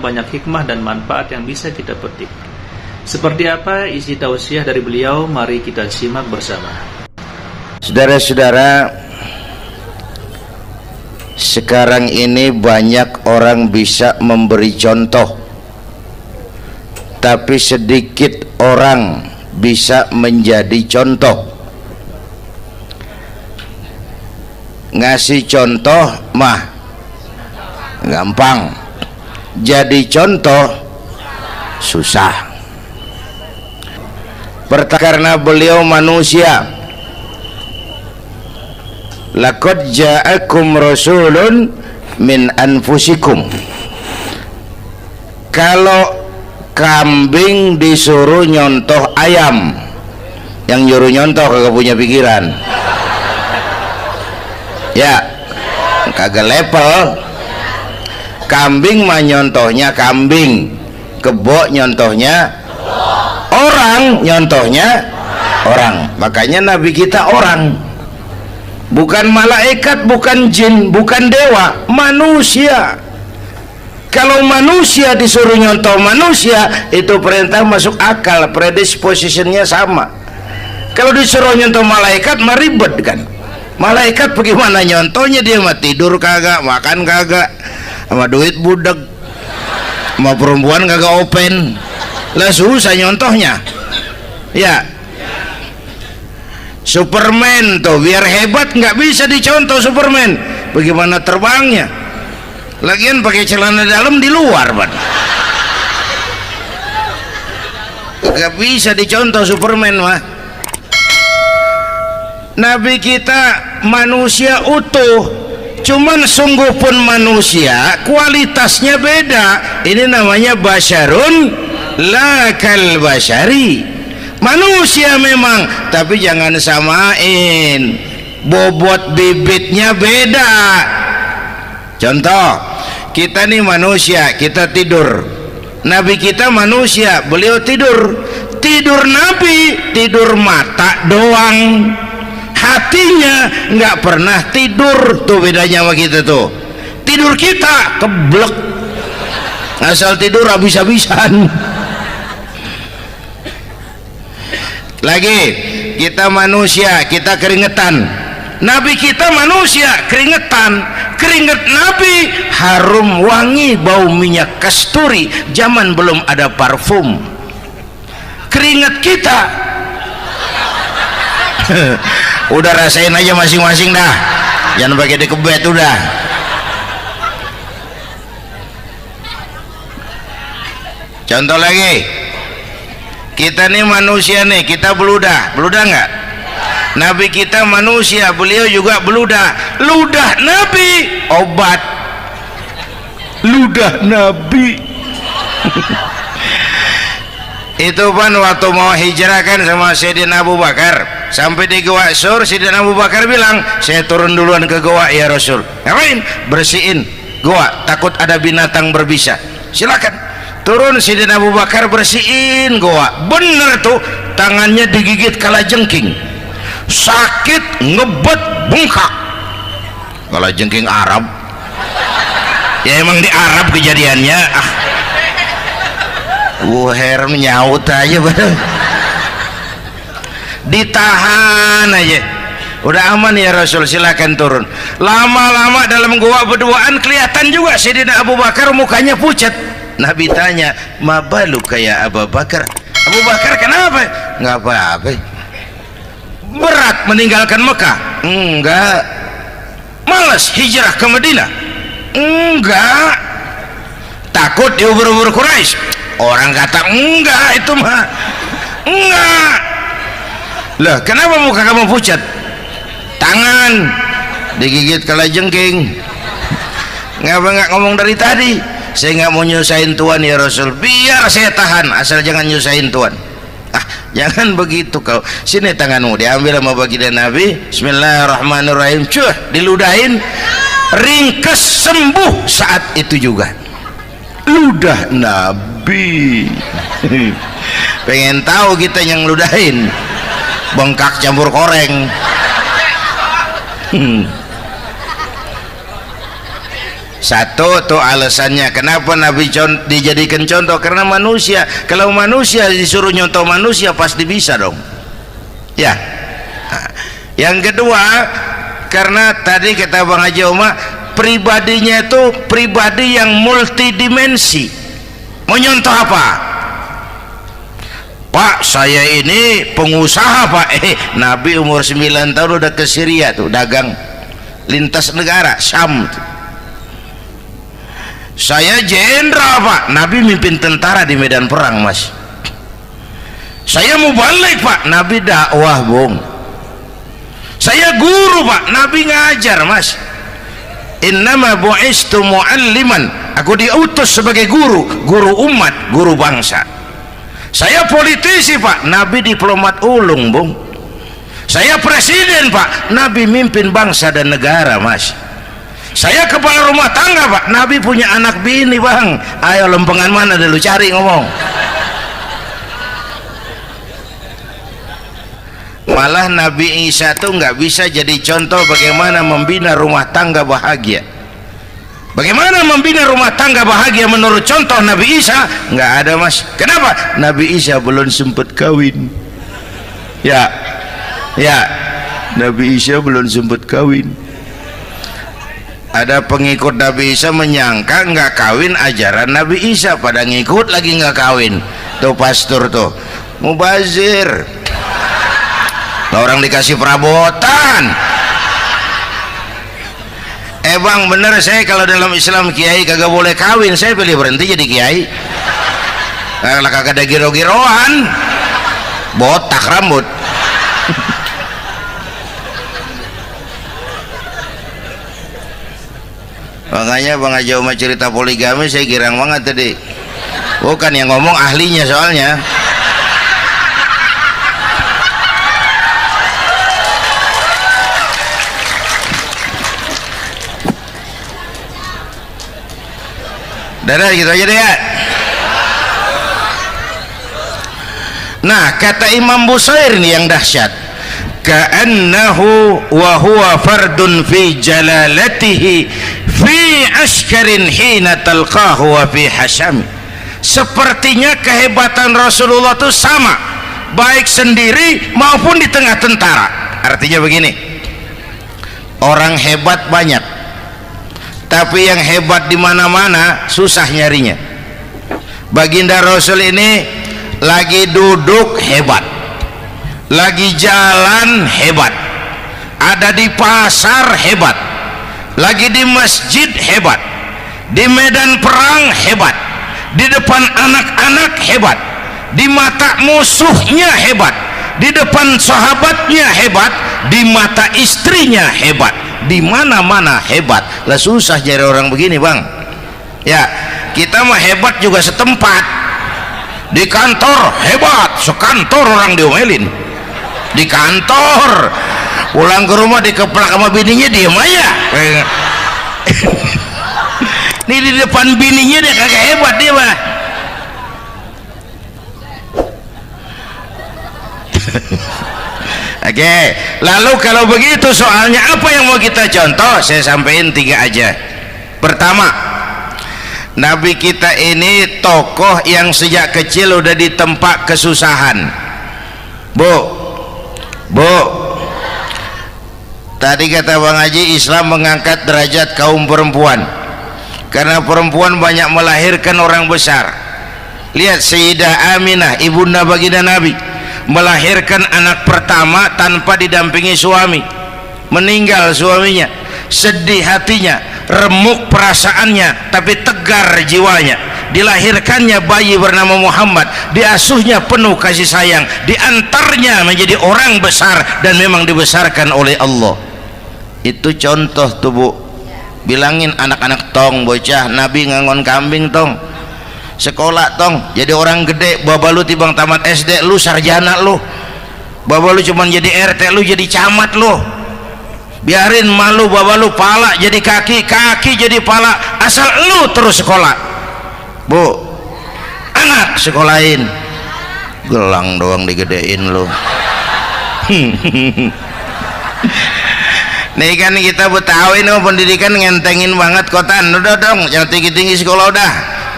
banyak hikmah dan manfaat yang bisa kita petik. Seperti apa isi tausiah dari beliau? Mari kita simak bersama. Saudara-saudara, sekarang ini banyak orang bisa memberi contoh, tapi sedikit orang bisa menjadi contoh. Ngasih contoh mah gampang, jadi contoh susah. Karena beliau manusia. Laqad ja'akum rasulun min anfusikum. Kalau kambing disuruh nyontoh ayam, yang nyuruh nyontoh kagak punya pikiran, ya kagak level. Kambing mah nyontohnya kambing, kebo nyontohnya orang, nyontohnya orang. Makanya Nabi kita orang, bukan malaikat, bukan jin, bukan dewa, manusia. Kalau manusia disuruh nyontoh manusia, itu perintah masuk akal, predispositionnya sama. Kalau disuruh nyontoh malaikat mah ribet kan. Malaikat bagaimana nyontohnya? Dia mah tidur kagak, makan kagak, sama duit budak, sama perempuan kagak open, lah susah nyontohnya. Ya, Superman tuh biar hebat nggak bisa dicontoh Superman. Bagaimana terbangnya? Lagian pakai celana dalam di luar, Bang. Nggak bisa dicontoh Superman mah. Nabi kita manusia utuh, cuman sungguh pun manusia, kualitasnya beda. Ini namanya basyarun la kal basyari. Manusia memang, tapi jangan samain, bobot bibitnya beda. Contoh, kita nih manusia, kita tidur. Nabi kita manusia, beliau tidur. Tidur Nabi, tidur mata doang, hatinya nggak pernah tidur. Tuh bedanya sama kita tuh. Tidur kita keblek, asal tidur habis-habisan. Lagi, kita manusia, kita keringetan. Nabi kita manusia, keringetan. Keringet Nabi harum wangi, bau minyak kasturi, zaman belum ada parfum. Keringet kita udah rasain aja masing-masing dah, jangan pakai dikebet udah. Contoh lagi, kita nih manusia nih, kita beludah nggak? Nabi kita manusia, beliau juga beludah. Ludah Nabi obat, ludah Nabi. Itu kan waktu mau hijrah kan sama Sayyidina Abu Bakar, sampai di Gua Sur, Sayyidina Abu Bakar bilang, saya turun duluan ke gua ya Rasul. Ngapain? Bersihin gua, takut ada binatang berbisa. Silakan turun. Sayyidina Abu Bakar bersihin gua, bener tuh, tangannya digigit kalajengking, sakit, ngebet, bengkak. Kalajengking Arab ya, emang di Arab kejadiannya. Herem nyaut aja bener. Ditahan aja, udah aman ya Rasul, silakan turun. Lama-lama dalam gua berduaan kelihatan juga Sayyidina Abu Bakar mukanya pucat. Nabi tanya, mabalu kayak Abu Bakar? Abu Bakar kenapa? Nggak apa-apa. Berat meninggalkan Mekah? Enggak. Malas hijrah ke Madinah? Enggak. Takut diubur-ubur Quraisy? Orang kata enggak, itu mah enggak. Lah kenapa muka kamu pucat? Tangan digigit kalajengking. Ngapa nggak ngomong dari tadi? Saya nggak mau nyusahin Tuhan ya Rasul, biar saya tahan, asal jangan nyusahin Tuhan. Jangan begitu kau. Sini tanganmu, diambil sama baginda Nabi. Bismillahirrahmanirrahim. Cuh, diludahin, ringkes, sembuh saat itu juga. Ludah Nabi. Pengen tahu kita yang ludahin, bengkak campur koreng. Satu tuh alasannya kenapa Nabi dijadikan contoh, karena manusia, kalau manusia disuruh nyontoh manusia pasti bisa dong ya. Nah, yang kedua, karena tadi kata Bang Haji Oma, pribadinya itu pribadi yang multidimensi. Mau nyontoh apa? Pak, saya ini pengusaha Pak. Nabi umur 9 tahun udah ke Syria tuh, dagang lintas negara Syam tuh. Saya jenderal Pak, Nabi mimpin tentara di medan perang Mas. Saya mau balik Pak, Nabi dakwah Bung. Saya guru Pak, Nabi ngajar Mas. Innama bu'istu mu'alliman, aku diutus sebagai guru, guru umat, guru bangsa. Saya politisi Pak, Nabi diplomat ulung Bung. Saya presiden Pak, Nabi mimpin bangsa dan negara Mas. Saya kepala rumah tangga Pak, Nabi punya anak bini Bang. Ayo lempengan mana dulu cari ngomong. Malah Nabi Isa tuh nggak bisa jadi contoh bagaimana membina rumah tangga bahagia. Bagaimana membina rumah tangga bahagia menurut contoh Nabi Isa? Nggak ada Mas. Kenapa? Nabi Isa belum sempat kawin. Ya, Nabi Isa belum sempat kawin. Ada pengikut Nabi Isa menyangka nggak kawin ajaran Nabi Isa, pada ngikut lagi nggak kawin. Tuh pastor tuh mubazir, orang dikasih perabotan. Bang bener, saya kalau dalam Islam kiai kagak boleh kawin, saya pilih berhenti jadi kiai. Kalau kagak ada giro-giroan, botak rambut. Makanya Bang Haji Oma cerita poligami saya girang banget tadi. Bukan yang ngomong ahlinya soalnya. Dadah gitu aja deh ya. Nah, kata Imam Busair ini yang dahsyat. Ka'annahu wa huwa fardun fi jalalatihi fi askarin hina talqahu wa fi hashami. Sepertinya kehebatan Rasulullah itu sama, baik sendiri maupun di tengah tentara. Artinya begini, orang hebat banyak, tapi yang hebat di mana-mana susah nyarinya. Baginda Rasul ini lagi duduk hebat, lagi jalan hebat, ada di pasar hebat, lagi di masjid hebat, di medan perang hebat, di depan anak-anak hebat, di mata musuhnya hebat, di depan sahabatnya hebat, di mata istrinya hebat, di mana-mana hebat. Lah susah cari orang begini Bang ya. Kita mah hebat juga setempat, di kantor hebat, sekantor orang diomelin di kantor, pulang ke rumah dikeplak sama bininya diem aja. Ini di depan bininya dia kagak hebat dia mah. Oke, lalu kalau begitu soalnya apa yang mau kita contoh? Saya sampaikan 3 aja. Pertama, Nabi kita ini tokoh yang sejak kecil udah ditempa kesusahan. Bu, tadi kata Bang Haji, Islam mengangkat derajat kaum perempuan karena perempuan banyak melahirkan orang besar. Lihat Sayyidah Aminah, ibunda baginda Nabi, melahirkan anak pertama tanpa didampingi suami. Meninggal suaminya, sedih hatinya, remuk perasaannya, tapi tegar jiwanya. Dilahirkannya bayi bernama Muhammad, diasuhnya penuh kasih sayang, diantarnya menjadi orang besar dan memang dibesarkan oleh Allah. Itu contoh tuh Bu. Bilangin anak-anak tong, bocah Nabi ngangon kambing tong, sekolah tong, jadi orang gede. Baba lu tibang tamat SD, lu sarjana lu. Baba lu cuman jadi RT, lu jadi camat lu. Biarin malu baba lu, pala jadi kaki, kaki jadi pala, asal lu terus sekolah. Bu, anak sekolahin, gelang doang digedein lu. Nih kan kita Betawi nih pendidikan ngentengin banget kotaan. Udah dong, jangan tinggi-tinggi sekolah udah.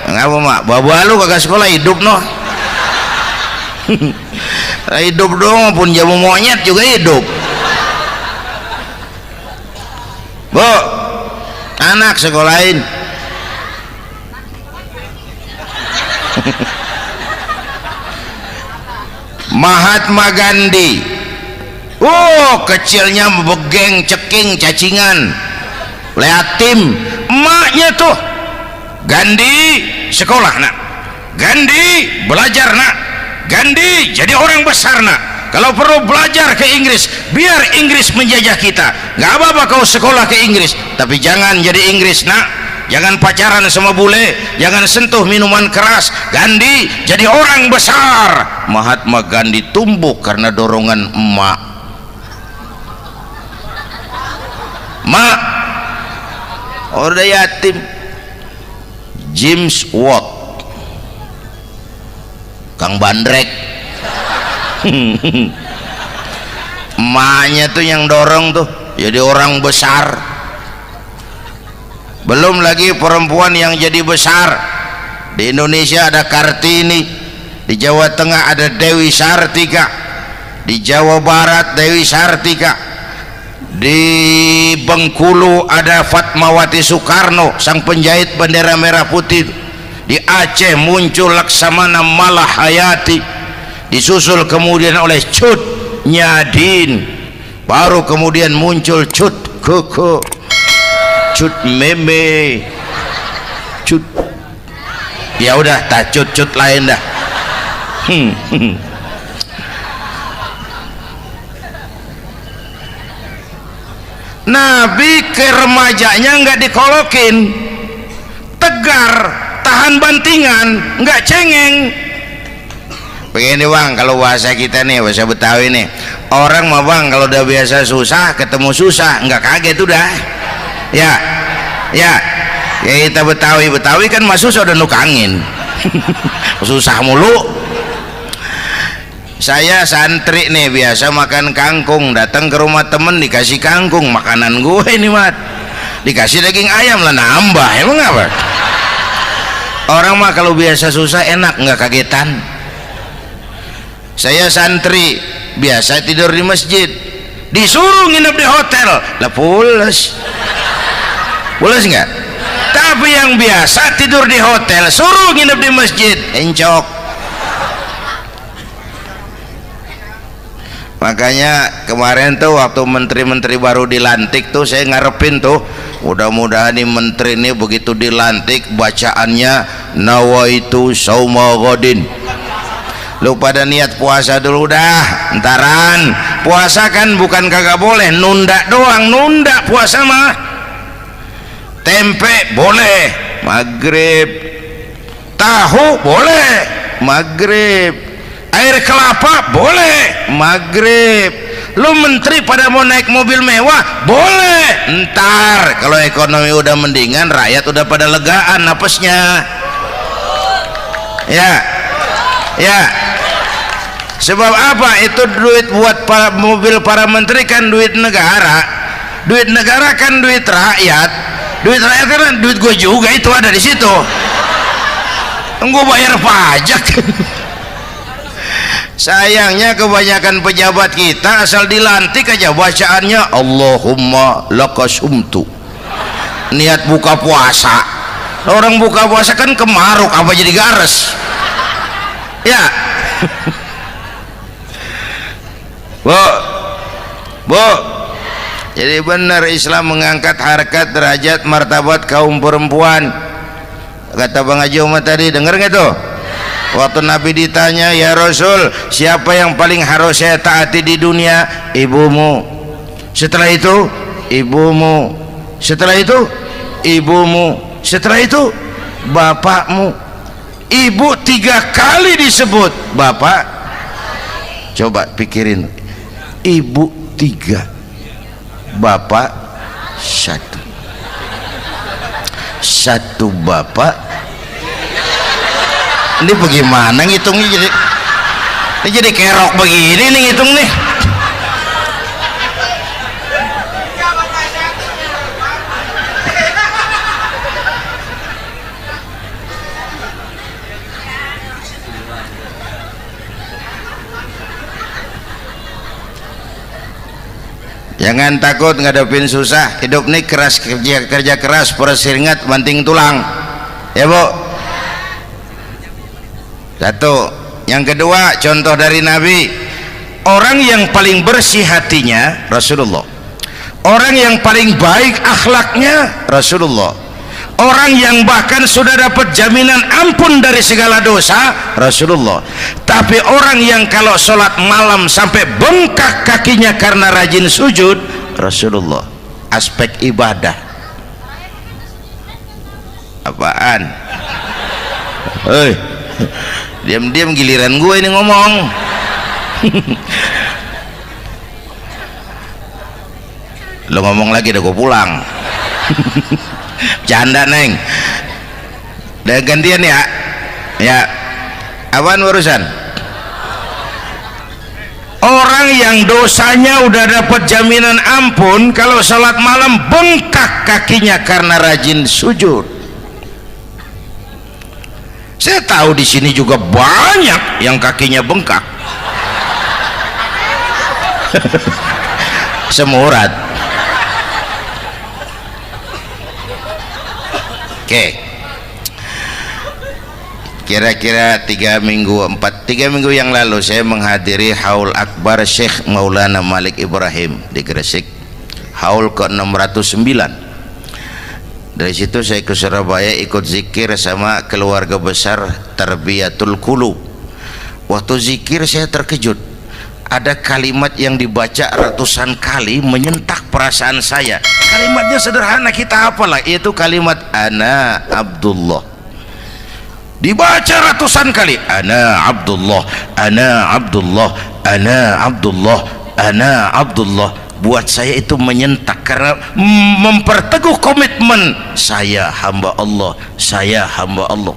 Ngapa mak? Bawa lu kagak sekolah hidup noh. Hidup dong, pun jamu monyet juga hidup. Bu, anak sekolahin. Mahatma Gandhi, kecilnya begeng, ceking, cacingan, liatim. Emaknya tuh, Gandhi sekolah nak, Gandhi belajar nak, Gandhi jadi orang besar nak. Kalau perlu belajar ke Inggris, biar Inggris menjajah kita. Gak apa-apa kau sekolah ke Inggris, tapi jangan jadi Inggris nak. Jangan pacaran sama bule, jangan sentuh minuman keras. Gandhi jadi orang besar. Mahatma Gandhi tumbuh karena dorongan emak. Mak, udah yatim. James Watt, Kang Bandrek. Emaknya tuh yang dorong tuh jadi orang besar. Belum lagi perempuan yang jadi besar. Di Indonesia ada Kartini, di Jawa Tengah ada Dewi Sartika, di Jawa Barat Dewi Sartika, di Bengkulu ada Fatmawati Soekarno, sang penjahit bendera merah putih. Di Aceh muncul Laksamana Malahayati, disusul kemudian oleh Cut Nyadin, baru kemudian muncul Cut Koko, Cut Meme, Cut, ya udah tak cut lain dah. Nabi ke remajanya nggak dikolokin, tegar, tahan bantingan, nggak cengeng. Begini bang, kalau bahasa kita nih, bahasa Betawi nih, orang mah bang kalau udah biasa susah ketemu susah nggak kaget udah. Ya kita Betawi kan masuk sudah nukangin. Susah mulu. Saya santri nih biasa makan kangkung, datang ke rumah temen dikasih kangkung, makanan gue ini mat, dikasih daging ayam lah nambah, emang apa? Orang mah kalau biasa susah enak nggak kagetan. Saya santri biasa tidur di masjid, disuruh nginep di hotel lah pules nggak? Tapi yang biasa tidur di hotel suruh nginep di masjid encok. Makanya kemarin tuh waktu menteri-menteri baru dilantik tuh saya ngarepin tuh, mudah-mudahan nih menteri ini begitu dilantik bacaannya nawaitu sauma ghadin. Lu pada niat puasa dulu dah, entaran. Puasa kan bukan kagak boleh, nunda doang, nunda puasa mah. Tempe boleh maghrib, tahu boleh maghrib, air kelapa boleh maghrib. Lu menteri pada mau naik mobil mewah boleh, ntar kalau ekonomi udah mendingan, rakyat udah pada legaan napasnya. Ya sebab apa? Itu duit buat mobil para menteri kan duit negara kan duit rakyat. Duit rakyat kan duit gue juga, itu ada di situ. Gue bayar pajak. Sayangnya kebanyakan pejabat kita asal dilantik aja bacaannya Allahumma lakasumtu, niat buka puasa. Orang buka puasa kan kemaruk, apa jadi gares ya? Bu, jadi benar Islam mengangkat harkat, derajat, martabat kaum perempuan. Kata Bang Haji Umar tadi, dengar nggak tuh? Waktu Nabi ditanya, ya Rasul, siapa yang paling harus saya taati di dunia? Ibumu. Setelah itu ibumu. Setelah itu ibumu. Setelah itu bapakmu. Ibu 3 kali disebut, bapak. Coba pikirin, ibu 3, bapak 1 bapak. Ini bagaimana ngitungnya? Jadi kerok begini nih ngitung nih. Jangan takut ngadepin susah. Hidup nih keras, kerja keras, perseringat banting tulang. Ya Bu. Satu. Yang kedua, contoh dari Nabi, orang yang paling bersih hatinya Rasulullah, orang yang paling baik akhlaknya Rasulullah, orang yang bahkan sudah dapat jaminan ampun dari segala dosa Rasulullah. Tapi orang yang kalau sholat malam sampai bengkak kakinya karena rajin sujud Rasulullah. Aspek ibadah apaan? Hei, diam-diam giliran gue ini ngomong. Lo ngomong lagi udah gue pulang. Canda neng. Udah gantian ya. Ya. Apaan urusan? Orang yang dosanya udah dapat jaminan ampun, kalau sholat malam bengkak kakinya karena rajin sujud. Saya tahu di sini juga banyak yang kakinya bengkak. Semurat. Oke. Kira-kira 3 minggu yang lalu saya menghadiri haul akbar Syekh Maulana Malik Ibrahim di Gresik, haul ke-609. Dari situ saya ke Surabaya ikut zikir sama keluarga besar Tarbiyatul Qulub. Waktu zikir saya terkejut, ada kalimat yang dibaca ratusan kali menyentak perasaan saya. Kalimatnya sederhana, kita hafalah, yaitu kalimat ana Abdullah. Dibaca ratusan kali, ana Abdullah, ana Abdullah, ana Abdullah, ana Abdullah. Buat saya itu menyentak karena memperteguh komitmen saya hamba Allah, saya hamba Allah.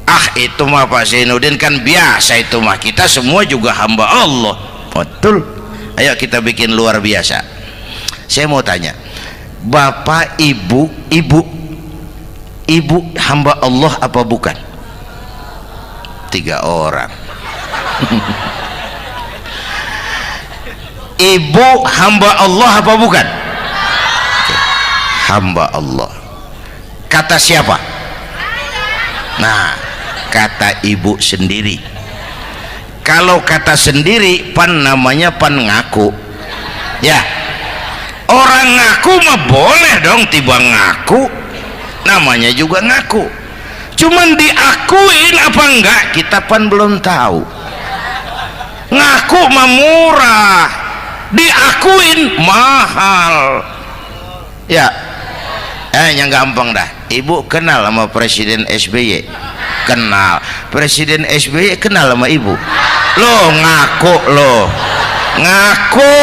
Ah, itu mah Pak Zainuddin kan biasa, itu mah kita semua juga hamba Allah. Betul. Ayo kita bikin luar biasa. Saya mau tanya, Bapak, Ibu hamba Allah apa bukan? 3 orang. Ibu hamba Allah apa bukan? Oke. Hamba Allah. Kata siapa? Nah, kata ibu sendiri. Kalau kata sendiri pan namanya pan ngaku. Ya. Orang ngaku mah boleh dong, tiba ngaku. Namanya juga ngaku. Cuman diakuin apa enggak kita pan belum tahu. Ngaku mah murah, diakuin mahal. Ya, yang gampang dah. Ibu kenal sama Presiden SBY? Kenal. Presiden SBY kenal sama ibu? Lo ngaku, lo ngaku.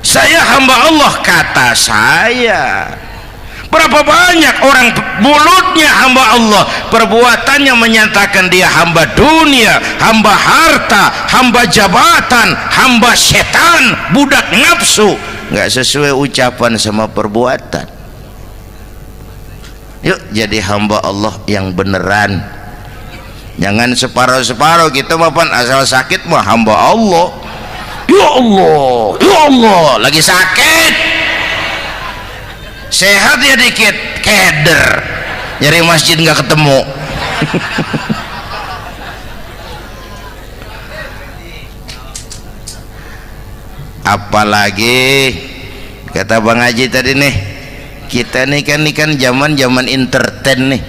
Saya hamba Allah, kata saya. Berapa banyak orang mulutnya hamba Allah, perbuatannya menyatakan dia hamba dunia, hamba harta, hamba jabatan, hamba setan, budak nafsu. Nggak sesuai ucapan sama perbuatan. Yuk jadi hamba Allah yang beneran. Jangan separuh-separuh. Kita mapan asal sakit mah hamba Allah. Ya Allah, ya Allah, lagi sakit, sehat ya dikit, keder, nyari masjid nggak ketemu. Apalagi kata Bang Haji tadi nih, kita nih kan zaman entertain nih,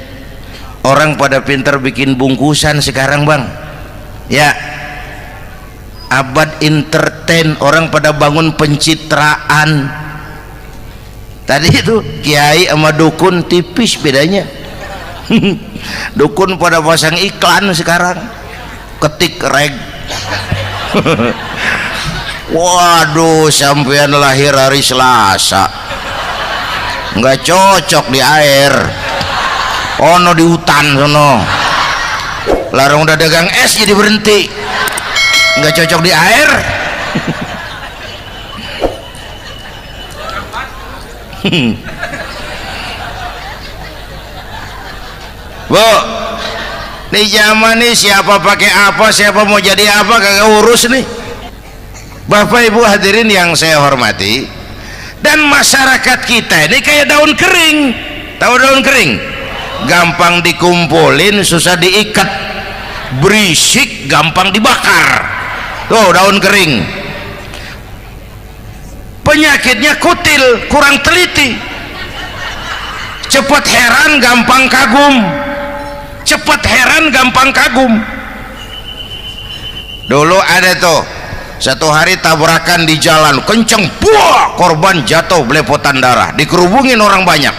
orang pada pintar bikin bungkusan sekarang Bang, ya. Abad entertain, orang pada bangun pencitraan. Tadi itu kiai sama dukun tipis bedanya. Dukun pada pasang iklan sekarang, ketik reg. Waduh, sampean lahir hari Selasa, nggak cocok di air, ono di hutan sono. Larang udah dagang es jadi berhenti, nggak cocok di air. Bu, Nih zaman nih siapa pakai apa, siapa mau jadi apa kagak urus nih. Bapak Ibu hadirin yang saya hormati, dan masyarakat kita ini kayak daun kering. Tahu daun kering? Gampang dikumpulin, susah diikat, berisik, gampang dibakar. Tuh daun kering. Penyakitnya kutil, kurang teliti, cepat heran, gampang kagum. Cepat heran, gampang kagum. Dulu ada tuh satu hari tabrakan di jalan kenceng, buah, korban jatuh belepotan darah, dikerubungin orang banyak.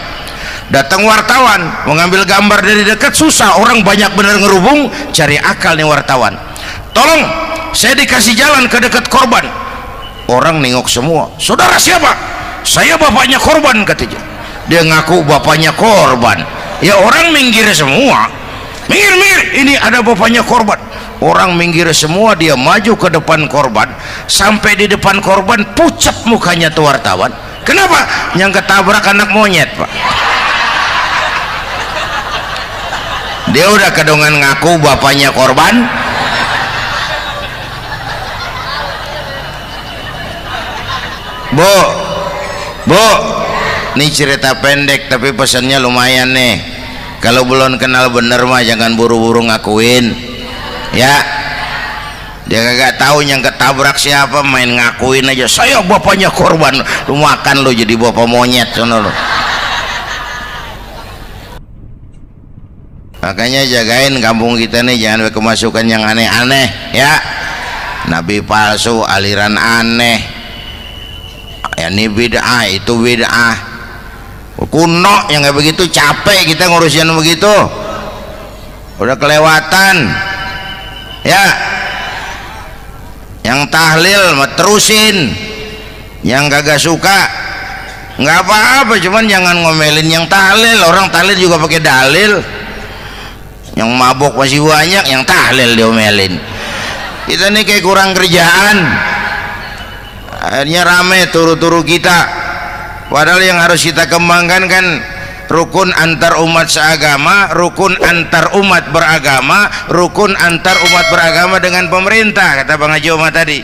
Datang wartawan mengambil gambar dari dekat, susah, orang banyak bener ngerubung. Cari akal nih wartawan, tolong saya dikasih jalan ke dekat korban. Orang nengok semua, saudara siapa? Saya bapaknya korban, katanya. Dia ngaku bapaknya korban. Ya orang minggir semua, minggir, ini ada bapaknya korban. Orang minggir semua, dia maju ke depan korban. Sampai di depan korban pucat mukanya tuh wartawan. Kenapa? Yang ketabrak anak monyet, Pak. Dia udah kedongan ngaku bapaknya korban. Bu, ini cerita pendek tapi pesannya lumayan nih. Kalau belum kenal bener mah jangan buru-buru ngakuin, ya. Dia kagak tahu yang ketabrak siapa, main ngakuin aja, saya bapaknya korban. Lu makan lu jadi bapak monyet sono lu. Makanya jagain kampung kita nih, jangan kemasukan yang aneh-aneh, ya. Nabi palsu, aliran aneh, ya ini bid'ah, itu bid'ah kuno yang kayak begitu. Capek kita ngurusin begitu, udah kelewatan, ya. Yang tahlil terusin, yang kagak suka nggak apa-apa, cuman jangan ngomelin yang tahlil. Orang tahlil juga pakai dalil. Yang mabok masih banyak, yang tahlil diomelin. Kita nih kayak kurang kerjaan, akhirnya rame turu-turu kita. Padahal yang harus kita kembangkan kan rukun antar umat seagama, rukun antar umat beragama, rukun antar umat beragama dengan pemerintah, kata Bang Haji Omar tadi.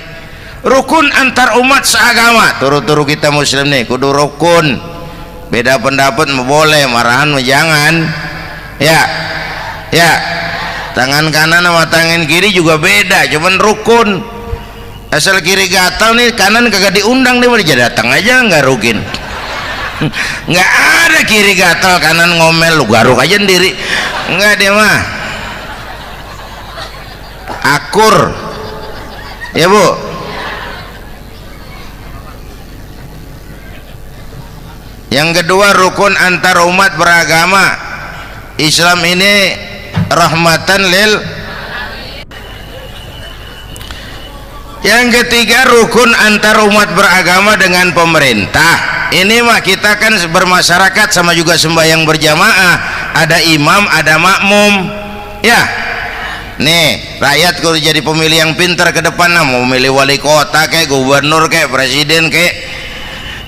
Rukun antar umat seagama, turu-turu kita muslim nih kudu rukun. Beda pendapat boleh, marahan jangan, ya. Tangan kanan sama tangan kiri juga beda, cuman rukun. Asal kiri gatal nih, kanan kagak diundang, dia jadi datang aja nggak rukin. Nggak ada kiri gatal kanan ngomel, lu garuk aja sendiri. Nggak, dia mah akur, ya Bu. Yang kedua rukun antar umat beragama. Islam ini rahmatan lil. Yang ketiga rukun antar umat beragama dengan pemerintah. Ini mah kita kan bermasyarakat sama juga sembahyang berjamaah, ada imam ada makmum, ya. Nih rakyat kudu jadi pemilih yang pintar ke depan, nah, mau milih wali kota kayak gubernur kayak presiden kayak.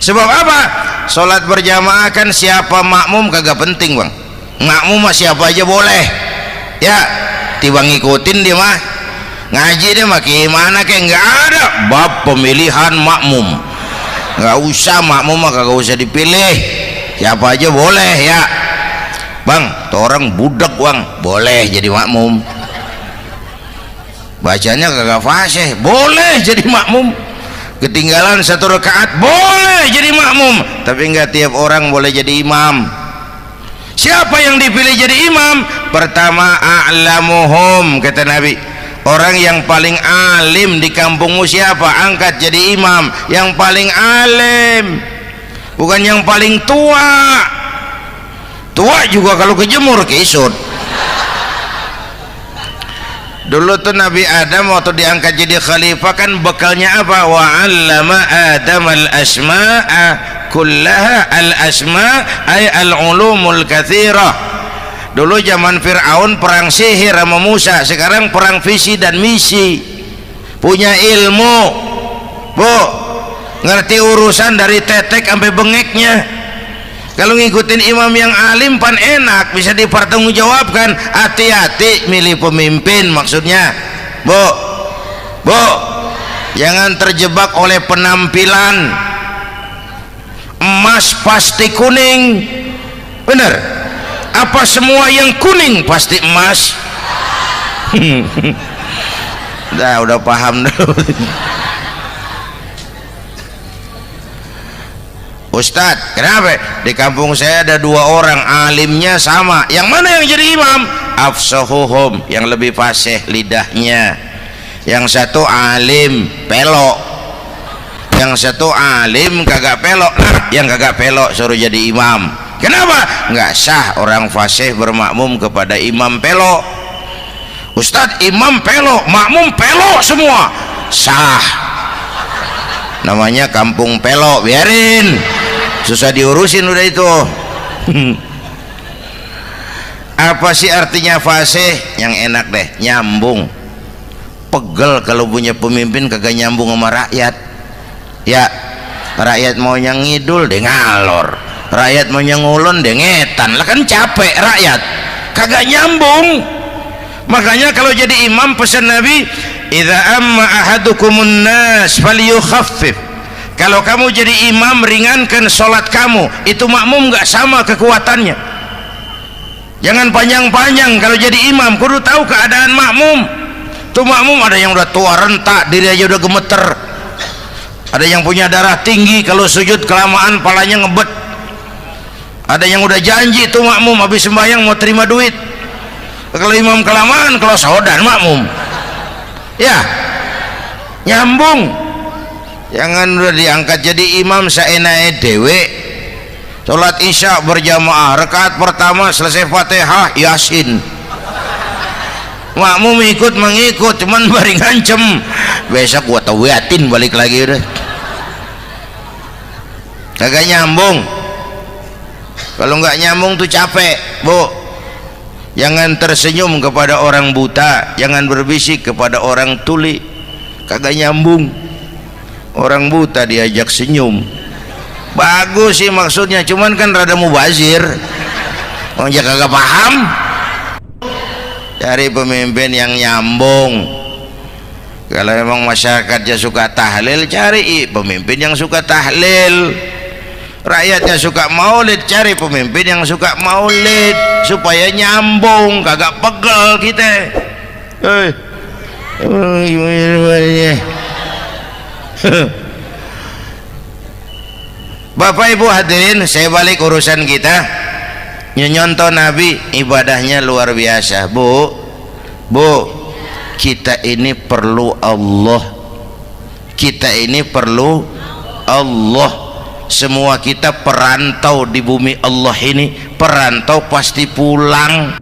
Sebab apa? Sholat berjamaah kan siapa makmum kagak penting, Bang. Makmum mah siapa aja boleh, ya. Tiba ngikutin dia mah, ngaji dia mah gimana kayak nggak ada bab pemilihan makmum. Nggak usah, makmum mah kagak usah dipilih, siapa aja boleh, ya. Bang, tuh orang budak, Bang, boleh jadi makmum. Bacanya kagak fasih, boleh jadi makmum. Ketinggalan satu rakaat, boleh jadi makmum. Tapi nggak tiap orang boleh jadi imam. Siapa yang dipilih jadi imam? Pertama a'lamuhum, kata Nabi. Orang yang paling alim di kampungmu siapa? Angkat jadi imam. Yang paling alim, bukan yang paling tua. Tua juga kalau kejemur kisut. Dulu tuh Nabi Adam waktu diangkat jadi khalifah kan bekalnya apa? Wa 'allama Adam al-asma'a kullaha. Al-asma' ay al-ulumul katsirah. Dulu zaman Fir'aun perang sihir sama Musa, sekarang perang visi dan misi. Punya ilmu, Bu, ngerti urusan dari tetek sampai bengeknya. Kalau ngikutin imam yang alim pan enak, bisa dipertanggungjawabkan. Hati-hati milih pemimpin, maksudnya bu jangan terjebak oleh penampilan. Emas pasti kuning, bener? Apa semua yang kuning pasti emas? udah paham dulu. Ustadz, kenapa? Di kampung saya ada 2 orang alimnya sama. Yang mana yang jadi imam? Afsahuhum, yang lebih fasih lidahnya. Yang satu alim pelok, yang satu alim kagak pelok. Nah, yang kagak pelok suruh jadi imam. Kenapa? Nggak sah orang fasih bermakmum kepada imam pelok. Ustadz, imam pelok, makmum pelok semua. Sah. Namanya kampung pelok, biarin. Susah diurusin udah itu. Apa sih artinya fasih? Yang enak deh, nyambung. Pegel kalau punya pemimpin kagak nyambung sama rakyat. Ya, rakyat mau yang ngidul deh ngalor, rakyat mau yang ngulon deh ngetan. Lah kan capek rakyat, kagak nyambung. Makanya kalau jadi imam pesan Nabi, idza amma ahadukumun nas falyukhaffif. Kalau kamu jadi imam, ringankan sholat kamu. Itu makmum nggak sama kekuatannya. Jangan panjang-panjang kalau jadi imam. Kudu tahu keadaan makmum. Tuh makmum ada yang udah tua rentak, diri aja udah gemeter. Ada yang punya darah tinggi, kalau sujud kelamaan palanya ngebet. Ada yang udah janji tuh makmum habis sembahyang mau terima duit. Kalau imam kelamaan, kalau sodan makmum. Ya, nyambung. Jangan udah diangkat jadi imam saenake dhewe. Salat isya berjamaah, rakaat pertama selesai Fatihah Yasin. Makmum ikut mengikut, cuman bari ngancem. Besok gua tawiatin balik lagi udah. Kagak nyambung. Kalau nggak nyambung tuh capek, Bu. Jangan tersenyum kepada orang buta, jangan berbisik kepada orang tuli. Kagak nyambung. Orang buta diajak senyum, bagus sih maksudnya, cuman kan rada mubazir. Orang kagak paham. Cari pemimpin yang nyambung. Kalau memang masyarakatnya suka tahlil, cari pemimpin yang suka tahlil. Rakyatnya suka maulid, cari pemimpin yang suka maulid, supaya nyambung, kagak pegel kita. Bapak Ibu hadirin, saya balik urusan kita. Nyontoh Nabi ibadahnya luar biasa. Bu, kita ini perlu Allah. Kita ini perlu Allah. Semua kita perantau di bumi Allah ini. Perantau pasti pulang.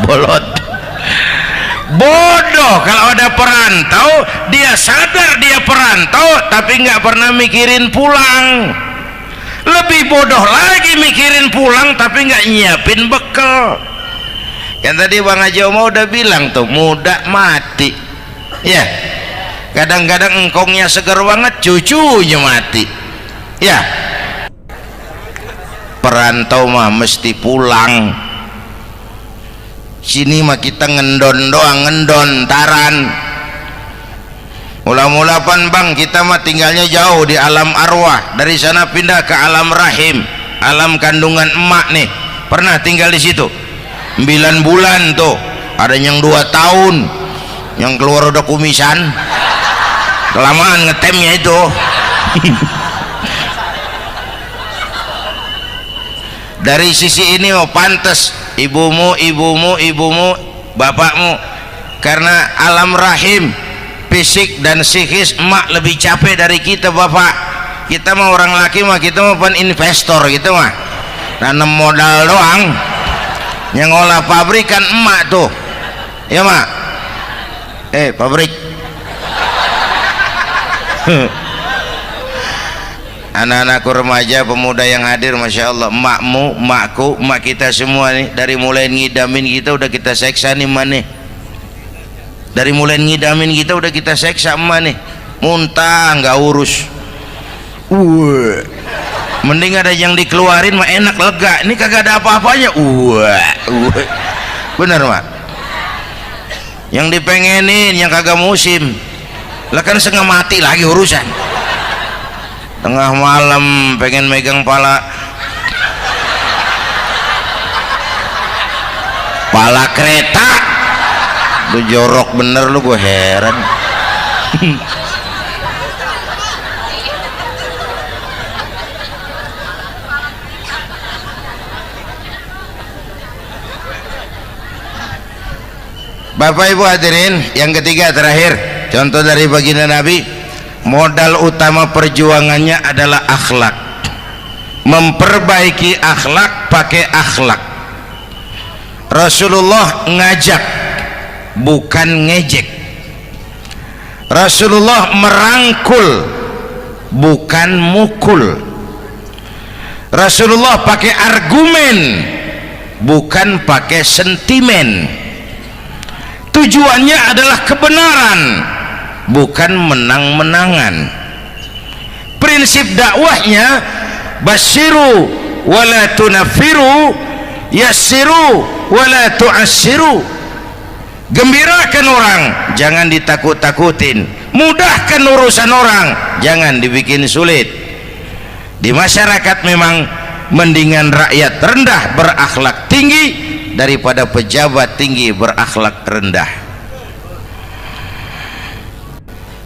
Bolot, bodoh kalau ada perantau. Dia sadar dia perantau tapi nggak pernah mikirin pulang. Lebih bodoh lagi mikirin pulang tapi nggak nyiapin bekal. Yang tadi Bang Haji Omah udah bilang tuh, muda mati ya. Kadang-kadang engkongnya seger banget, cucunya mati ya. Perantau mah mesti pulang. Sini mah kita ngendon doang, ngendon taran. Mula-mula pan Bang, kita mah tinggalnya jauh di alam arwah. Dari sana pindah ke alam rahim, alam kandungan emak nih. Pernah tinggal di situ 9 bulan tuh. Ada yang 2 tahun, yang keluar udah kumisan. Kelamaan ngetemnya itu. Dari sisi ini mau pantas ibumu, bapakmu, karena alam rahim, fisik dan psikis emak lebih capek dari kita bapak. Kita mah orang laki mah, kita mah pan investor gitu mah, nanam modal doang. Yang ngolah pabrikan emak tuh ya mak. Pabrik. Anak-anakku remaja, pemuda yang hadir, Masya Allah, emakmu, emakku, emak kita semua nih, dari mulai ngidamin kita udah kita seksa nih mana. Dari mulai ngidamin kita udah kita seksa emak nih, muntah nggak urus. Mending ada yang dikeluarin mah enak, lega. Ini kagak ada apa-apanya. Bener mak. Yang dipengenin yang kagak musim, lah kan setengah mati lagi urusan. Tengah malam pengen megang pala kereta, lu jorok bener lu, gue heran. Bapak Ibu hadirin, yang ketiga terakhir, contoh dari baginda Nabi, modal utama perjuangannya adalah akhlak. Memperbaiki akhlak, pakai akhlak. Rasulullah ngajak, bukan ngejek. Rasulullah merangkul, bukan mukul. Rasulullah pakai argumen, bukan pakai sentimen. Tujuannya adalah kebenaran, bukan menang-menangan. Prinsip dakwahnya basyiru wala tunafiru, yassiru wala tu'assiru. Gembirakan orang, jangan ditakut-takutin. Mudahkan urusan orang, jangan dibikin sulit. Di masyarakat memang mendingan rakyat rendah berakhlak tinggi daripada pejabat tinggi berakhlak rendah.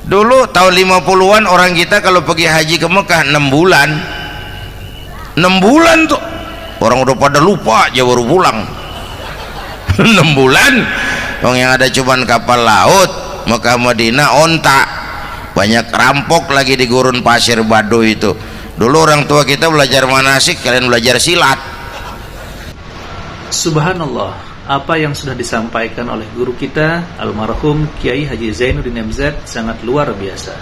Dulu tahun 50-an orang kita kalau pergi haji ke Mekah 6 bulan. 6 bulan tuh orang udah pada lupa aja baru pulang. 6 bulan orang yang ada cuman kapal laut Mekah Madinah onta, banyak rampok lagi di gurun pasir Baduy itu. Dulu orang tua kita belajar manasik, kalian belajar silat. Subhanallah, apa yang sudah disampaikan oleh guru kita almarhum Kiai Haji Zainuddin MZ sangat luar biasa.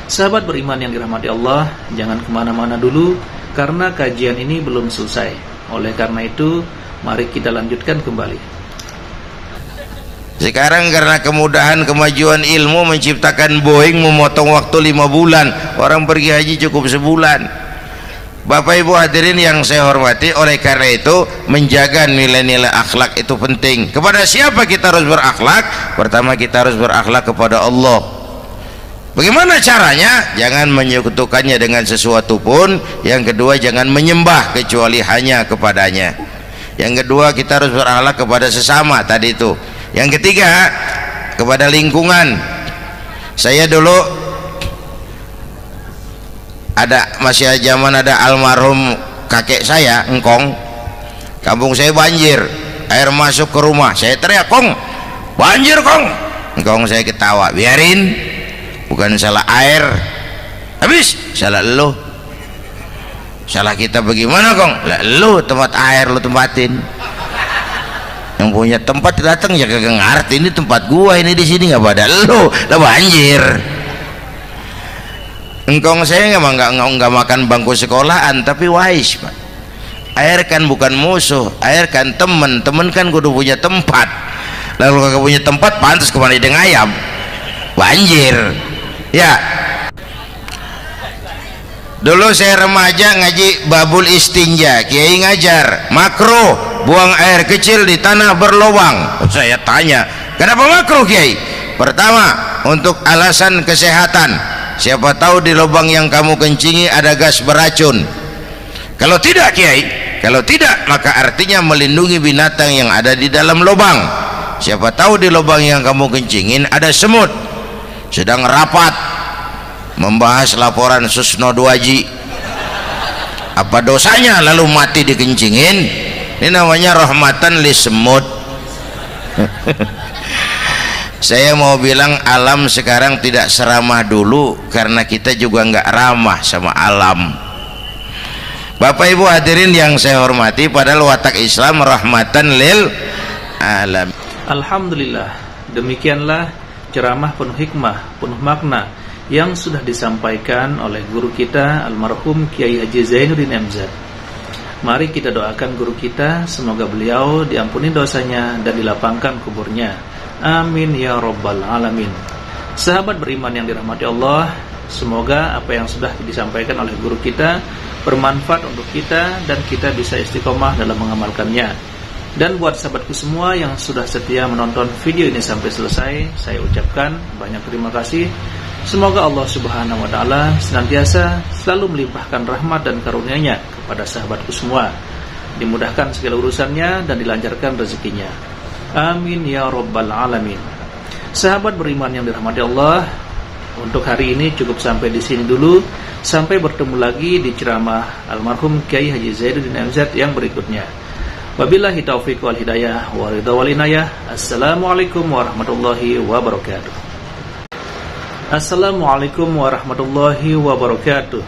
Sahabat beriman yang dirahmati Allah, jangan kemana-mana dulu karena kajian ini belum selesai. Oleh karena itu, mari kita lanjutkan kembali. Sekarang karena kemudahan kemajuan ilmu menciptakan Boeing memotong waktu 5 bulan, orang pergi haji cukup sebulan. Bapak Ibu hadirin yang saya hormati, oleh karena itu menjaga nilai-nilai akhlak itu penting. Kepada siapa kita harus berakhlak? Pertama, kita harus berakhlak kepada Allah. Bagaimana caranya? Jangan menyekutukannya dengan sesuatu pun. Yang kedua, jangan menyembah kecuali hanya kepadanya. Yang kedua, kita harus berakhlak kepada sesama tadi itu. Yang ketiga, kepada lingkungan. Saya dulu masih zaman ada almarhum kakek saya, engkong, kampung saya banjir, air masuk ke rumah, saya teriak, "Kong, banjir Kong!" Engkong saya ketawa, "Biarin, bukan salah air." "Habis salah lo." "Salah kita bagaimana Kong?" "Lah lo tempat air lo tempatin, yang punya tempat datang ya kagak ngerti, ini tempat gua, ini di sini nggak pada lo, lah banjir." Engkong saya nggak makan bangku sekolahan, tapi wise Pak. Air kan bukan musuh, air kan temen kan kudu punya tempat. Lalu kagak punya tempat, pantas kemana dengan ayam, banjir. Ya, dulu saya remaja ngaji babul istinja, Kiai ngajar makruh buang air kecil di tanah berlubang. Saya tanya, kenapa makruh Kiai? Pertama, untuk alasan kesehatan. Siapa tahu di lubang yang kamu kencingi ada gas beracun. Kalau tidak Kiai, kalau tidak maka artinya melindungi binatang yang ada di dalam lubang. Siapa tahu di lubang yang kamu kencingin ada semut sedang rapat membahas laporan Susno 2Ji. Apa dosanya lalu mati dikencingin? Ini namanya rahmatan li semut. Saya mau bilang alam sekarang tidak seramah dulu karena kita juga nggak ramah sama alam. Bapak Ibu hadirin yang saya hormati, padahal watak Islam rahmatan lil alam. Alhamdulillah, demikianlah ceramah penuh hikmah, penuh makna yang sudah disampaikan oleh guru kita almarhum Kiai Haji Zainuddin MZ. Mari kita doakan guru kita, semoga beliau diampuni dosanya dan dilapangkan kuburnya. Amin ya rabbal alamin. Sahabat beriman yang dirahmati Allah, semoga apa yang sudah disampaikan oleh guru kita bermanfaat untuk kita dan kita bisa istiqomah dalam mengamalkannya. Dan buat sahabatku semua yang sudah setia menonton video ini sampai selesai, saya ucapkan banyak terima kasih. Semoga Allah Subhanahu wa taala senantiasa selalu melimpahkan rahmat dan karunia-Nya kepada sahabatku semua. Dimudahkan segala urusannya dan dilancarkan rezekinya. Amin ya rabbal alamin. Sahabat beriman yang dirahmati Allah, untuk hari ini cukup sampai di sini dulu. Sampai bertemu lagi di ceramah almarhum Kiai Haji Zainuddin MZ yang berikutnya. Wabillahi taufiq wal hidayah wa ridha wal inayah. Assalamualaikum warahmatullahi wabarakatuh. Assalamualaikum warahmatullahi wabarakatuh.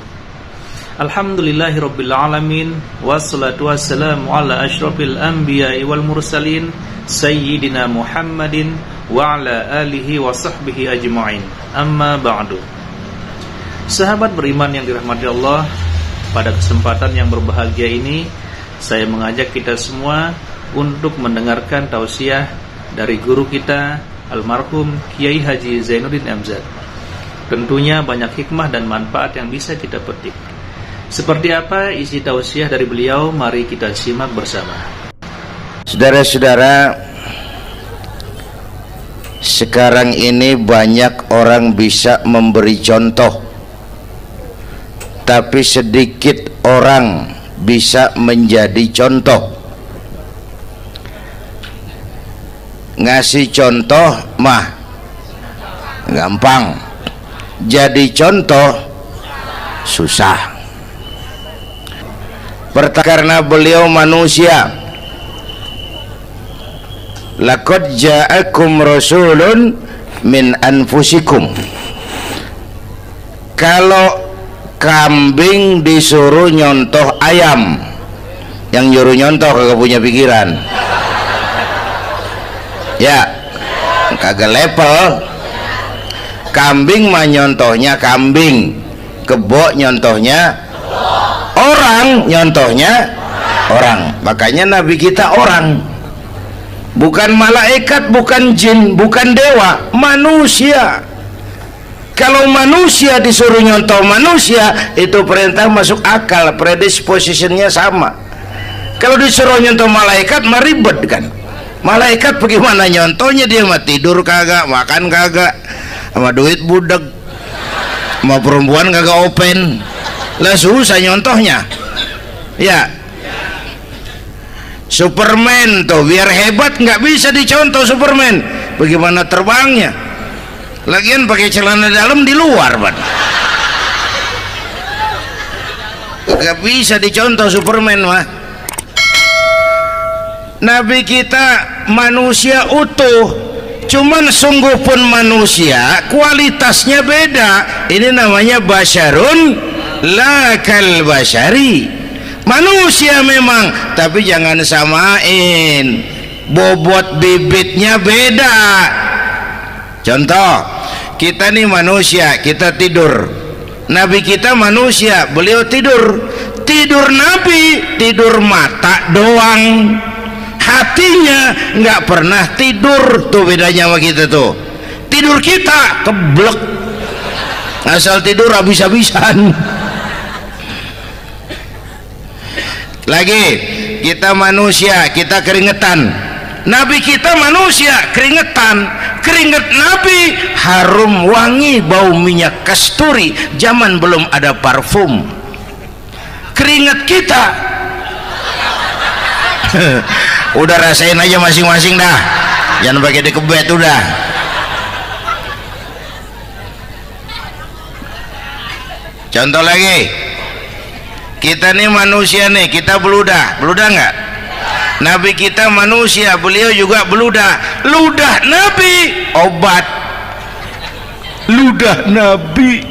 Alhamdulillahirabbil alamin wassalatu wassalamu ala asyrafil anbiya'i wal mursalin sayyidina Muhammadin wa ala alihi wa sahbihi ajma'in. Amma ba'du. Sahabat beriman yang dirahmati Allah, pada kesempatan yang berbahagia ini saya mengajak kita semua untuk mendengarkan tausiah dari guru kita almarhum Kiai Haji Zainuddin MZ. Tentunya banyak hikmah dan manfaat yang bisa kita petik. Seperti apa isi tausiah dari beliau? Mari kita simak bersama. Saudara-saudara, sekarang ini banyak orang bisa memberi contoh, tapi sedikit orang bisa menjadi contoh. Ngasih contoh mah gampang, jadi contoh susah. Karena beliau manusia. Laqad ja'akum rasulun min anfusikum. Kalau kambing disuruh nyontoh ayam, yang nyuruh nyontoh kagak punya pikiran, ya kagak level. Kambing mah nyontohnya kambing, kebo nyontohnya orang, nyontohnya orang. Makanya Nabi kita orang, bukan malaikat, bukan jin, bukan dewa, manusia. Kalau manusia disuruh nyontoh manusia, itu perintah masuk akal, predispositionnya sama. Kalau disuruh nyontoh malaikat mah ribet kan. Malaikat bagaimana nyontohnya? Dia mah tidur kagak, makan kagak, sama duit budeg, sama perempuan kagak open, lah susah nyontohnya. Ya, Superman tuh biar hebat nggak bisa dicontoh Superman. Bagaimana terbangnya? Lagian pakai celana dalam di luar, Pak. Nggak bisa dicontoh Superman mah. Nabi kita manusia utuh, cuman sungguh pun manusia, kualitasnya beda. Ini namanya basyarun la kal basyari. Manusia memang, tapi jangan samain, bobot bibitnya beda. Contoh, kita nih manusia, kita tidur. Nabi kita manusia, beliau tidur. Tidur Nabi, tidur mata doang, hatinya nggak pernah tidur. Tuh bedanya sama kita tuh. Tidur kita keblek, asal tidur habis-habisan. Lagi, kita manusia, kita keringetan. Nabi kita manusia, keringetan. Keringet Nabi harum wangi, bau minyak kasturi, zaman belum ada parfum. Keringet kita udah rasain aja masing-masing dah, jangan pakai dikebet udah. Contoh lagi, kita nih manusia nih, kita beludah nggak? Nabi kita manusia, beliau juga beludah. Ludah Nabi obat, ludah Nabi.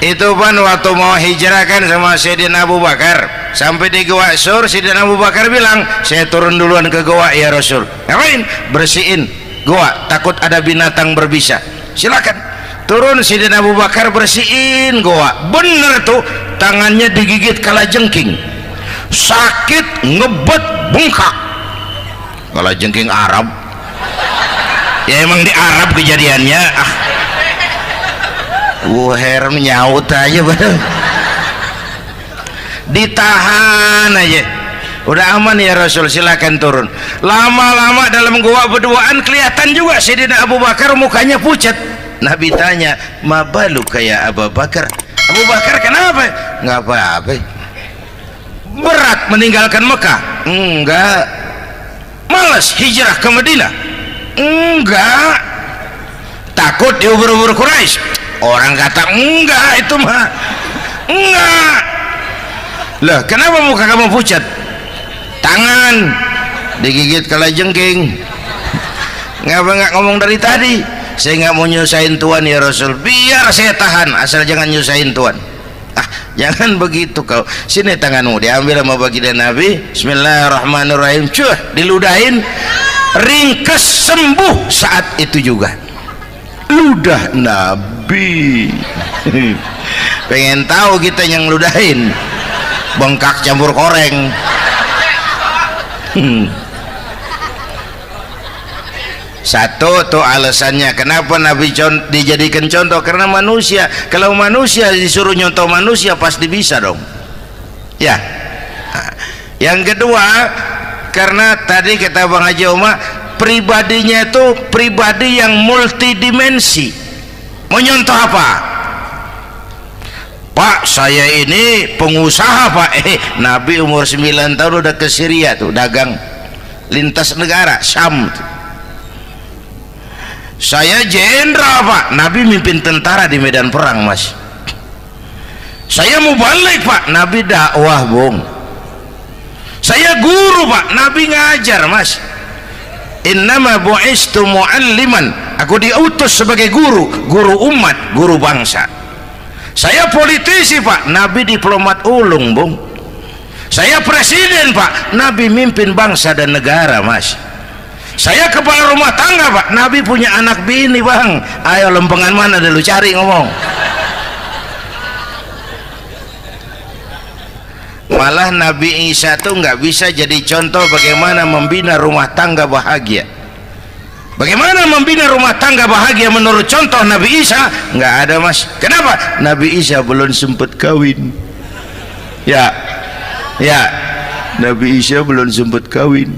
Itu kan waktu mau hijrah kan sama Sayyidina Abu Bakar, sampai di Gua Sur, Sayyidina Abu Bakar bilang, saya turun duluan ke gua ya Rasul. Ngapain? Bersihin gua, takut ada binatang berbisa. Silakan turun. Sayyidina Abu Bakar bersihin gua, bener tuh, tangannya digigit kalajengking, sakit, ngebet, bengkak. kalau jengking Arab ya emang di Arab kejadiannya. Herem nyaut aja bener. Ditahan aja, udah aman ya Rasul, silakan turun. Lama-lama dalam gua berduaan kelihatan juga Sayyidina Abu Bakar mukanya pucat. Nabi tanya, mabalu kayak Abu Bakar? Abu Bakar kenapa? Nggak apa-apa. Berat meninggalkan Mekah? Enggak. Malas hijrah ke Madinah? Enggak. Takut diubur-ubur Quraisy? Orang kata enggak, itu mah enggak. Lah kenapa muka kamu pucat? Tangan digigit kalajengking. Ngapa nggak ngomong dari tadi? Saya nggak mau nyusahin Tuhan ya Rasul, biar saya tahan asal jangan nyusahin Tuhan. Jangan begitu kau. Sini tanganmu, diambil sama baginda Nabi. Bismillahirrahmanirrahim. Cuh, diludahin, ringkes, sembuh saat itu juga. Ludah Nabi. Pengen tahu kita yang ludahin, bengkak campur koreng. Satu tuh alasannya kenapa Nabi dijadikan contoh, karena manusia. Kalau manusia disuruh nyontoh manusia pasti bisa dong ya. Yang kedua, karena tadi kata Bang Haji Oma, pribadinya itu pribadi yang multidimensi. Mau nyontoh apa? Pak, saya ini pengusaha Pak. Nabi umur 9 tahun udah ke Syria tuh, dagang lintas negara Syam tuh. Saya jenderal Pak, Nabi mimpin tentara di medan perang Mas. Saya mau balik Pak, Nabi dakwah Bung. Saya guru Pak, Nabi ngajar Mas. Innama bu'istu mu'alliman, aku diutus sebagai guru, guru umat, guru bangsa. Saya politisi Pak, Nabi diplomat ulung Bung. Saya presiden Pak, Nabi mimpin bangsa dan negara Mas. Saya kepala rumah tangga Pak, Nabi punya anak bini Bang. Ayo lempengan mana dulu cari ngomong. Malah Nabi Isa tuh nggak bisa jadi contoh bagaimana membina rumah tangga bahagia. Bagaimana membina rumah tangga bahagia menurut contoh Nabi Isa? Nggak ada Mas. Kenapa? Nabi Isa belum sempat kawin. Ya, Nabi Isa belum sempat kawin.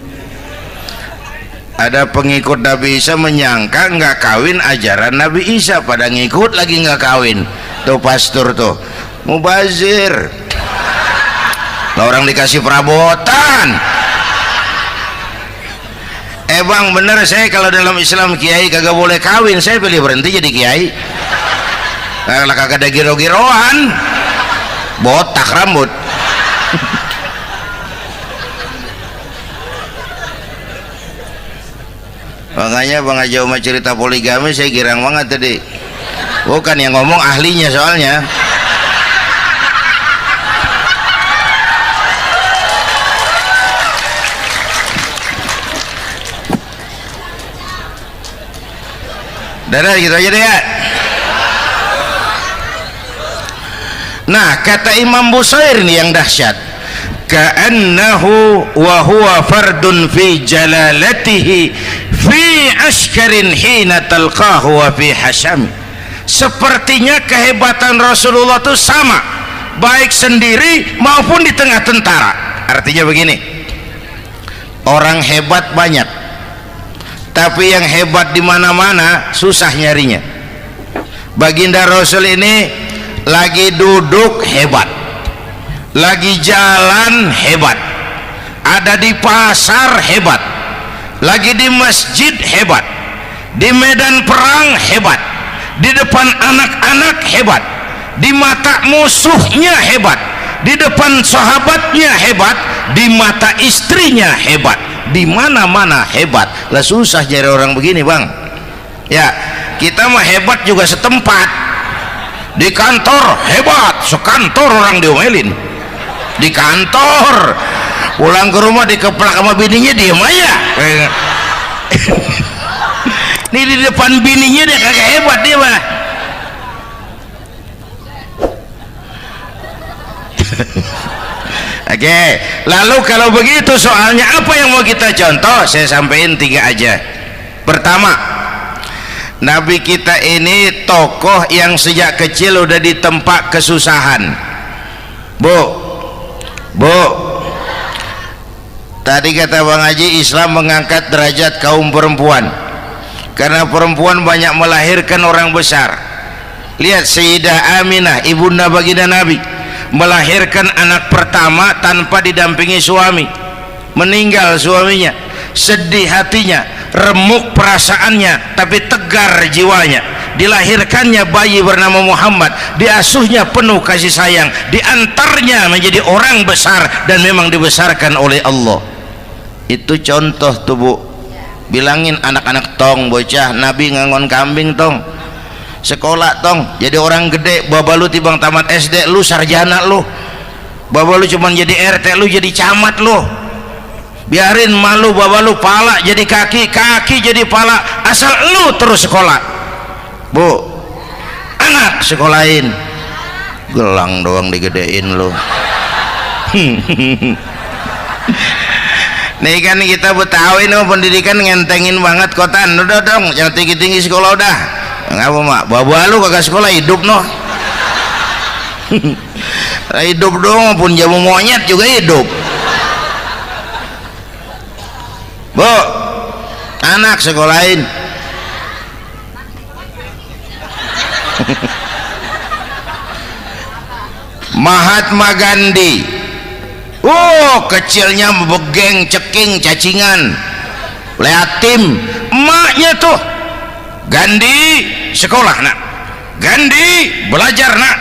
Ada pengikut Nabi Isa menyangka nggak kawin ajaran Nabi Isa, pada ngikut lagi nggak kawin. Tuh pastor tuh mubazir, orang dikasih perabotan. Bang bener, saya kalau dalam Islam kiai kagak boleh kawin, saya pilih berhenti jadi kiai. Kalau kagak ada giro-giroan, botak rambut. Makanya Bang Haji Umar cerita poligami saya girang banget tadi. Bukan yang ngomong ahlinya soalnya. Dadah gitu aja deh ya. Nah kata Imam Busair nih yang dahsyat, ka'annahu wa huwa fardun fi jalalatihi fi ashkarin hina talqahu wa fi hasham. Sepertinya kehebatan Rasulullah itu sama baik sendiri maupun di tengah tentara. Artinya begini, orang hebat banyak, tapi yang hebat di mana-mana susah nyarinya. Baginda Rasul ini lagi duduk hebat, lagi jalan hebat, ada di pasar hebat, lagi di masjid hebat, di medan perang hebat, di depan anak-anak hebat, di mata musuhnya hebat, di depan sahabatnya hebat, di mata istrinya hebat, di mana-mana hebat. Lah susah jadi orang begini Bang ya. Kita mah hebat juga setempat. Di kantor hebat, sekantor orang diomelin di kantor, pulang ke rumah dikeplak sama bininya diem aja. Nih di depan bininya dia kagak hebat dia mah. Oke, lalu kalau begitu soalnya apa yang mau kita contoh? Saya sampaikan 3 aja. Pertama, Nabi kita ini tokoh yang sejak kecil udah ditempa kesusahan. Bu, tadi kata Bang Haji, Islam mengangkat derajat kaum perempuan karena perempuan banyak melahirkan orang besar. Lihat Sayyidah Aminah, ibunda baginda Nabi, melahirkan anak pertama tanpa didampingi suami. Meninggal suaminya, sedih hatinya, remuk perasaannya, tapi tegar jiwanya. Dilahirkannya bayi bernama Muhammad, diasuhnya penuh kasih sayang, diantarnya menjadi orang besar dan memang dibesarkan oleh Allah. Itu contoh tuh Bu. Bilangin anak-anak tong, bocah Nabi ngangon kambing tong, sekolah tong, jadi orang gede. Baba lu tibang tamat SD, lu sarjana lu. Baba lu cuman jadi RT, lu jadi camat lu. Biarin malu, baba lu pala jadi kaki, kaki jadi pala, asal lu terus sekolah. Bu, anak sekolahin, gelang doang digedein lu. Nih kan kita Betawi nih pendidikan ngentengin banget kotan. Udah dong, jangan tinggi-tinggi sekolah udah. Ngapa mak? Bawa lu kagak sekolah hidup noh. Hidup dong, pun jamu monyet juga hidup. Bu, anak sekolahin. Mahatma Gandhi, kecilnya begeng, ceking, cacingan, leatim. Emaknya tuh, Gandhi sekolah nak, Gandhi belajar nak,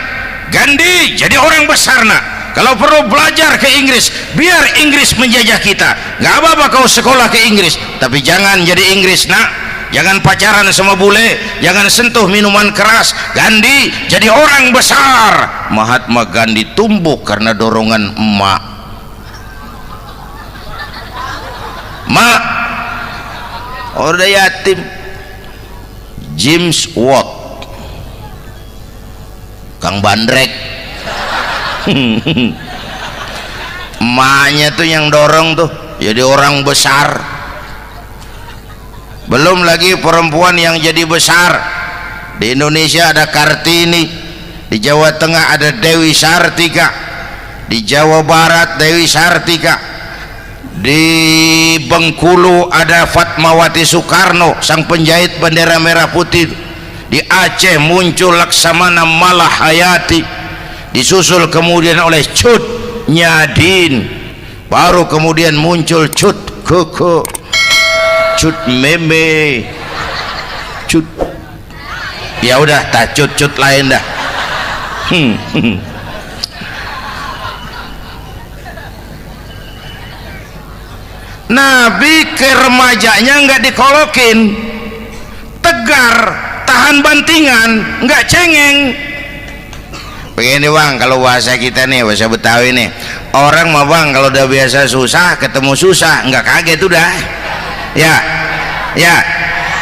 Gandhi jadi orang besar nak. Kalau perlu belajar ke Inggris, biar Inggris menjajah kita. Gak apa-apa kau sekolah ke Inggris, tapi jangan jadi Inggris nak. Jangan pacaran sama bule, jangan sentuh minuman keras. Gandhi jadi orang besar. Mahatma Gandhi tumbuh karena dorongan emak. Mak, udah yatim. James Watt, Kang Bandrek. Emaknya tuh yang dorong tuh jadi orang besar. Belum lagi perempuan yang jadi besar. Di Indonesia ada Kartini, di Jawa Tengah ada Dewi Sartika, di Jawa Barat Dewi Sartika, di Bengkulu ada Fatmawati Soekarno, sang penjahit bendera merah putih. Di Aceh muncul Laksamana Malahayati, disusul kemudian oleh Cut Nyadin, baru kemudian muncul Cut Koko, Cut Meme, Cut, ya udah tak cut lain dah. Nabi ke remajanya nggak dikolokin, tegar, tahan bantingan, nggak cengeng. Begini bang, kalau bahasa kita nih, bahasa Betawi nih, orang mah bang kalau udah biasa susah ketemu susah nggak kaget udah. Ya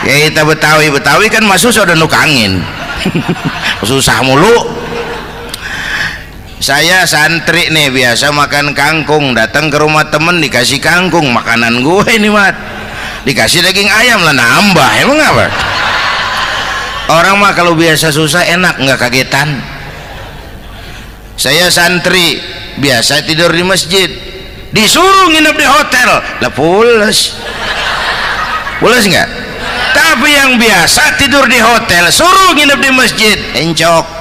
kita Betawi kan masuk udah nukangin. Susah mulu. Saya santri nih biasa makan kangkung, datang ke rumah temen dikasih kangkung, makanan gue ini mat, dikasih daging ayam lah nambah. Emang apa? Orang mah kalau biasa susah enak, nggak kagetan. Saya santri biasa tidur di masjid, disuruh nginep di hotel lah pules nggak? Tapi yang biasa tidur di hotel suruh nginep di masjid encok.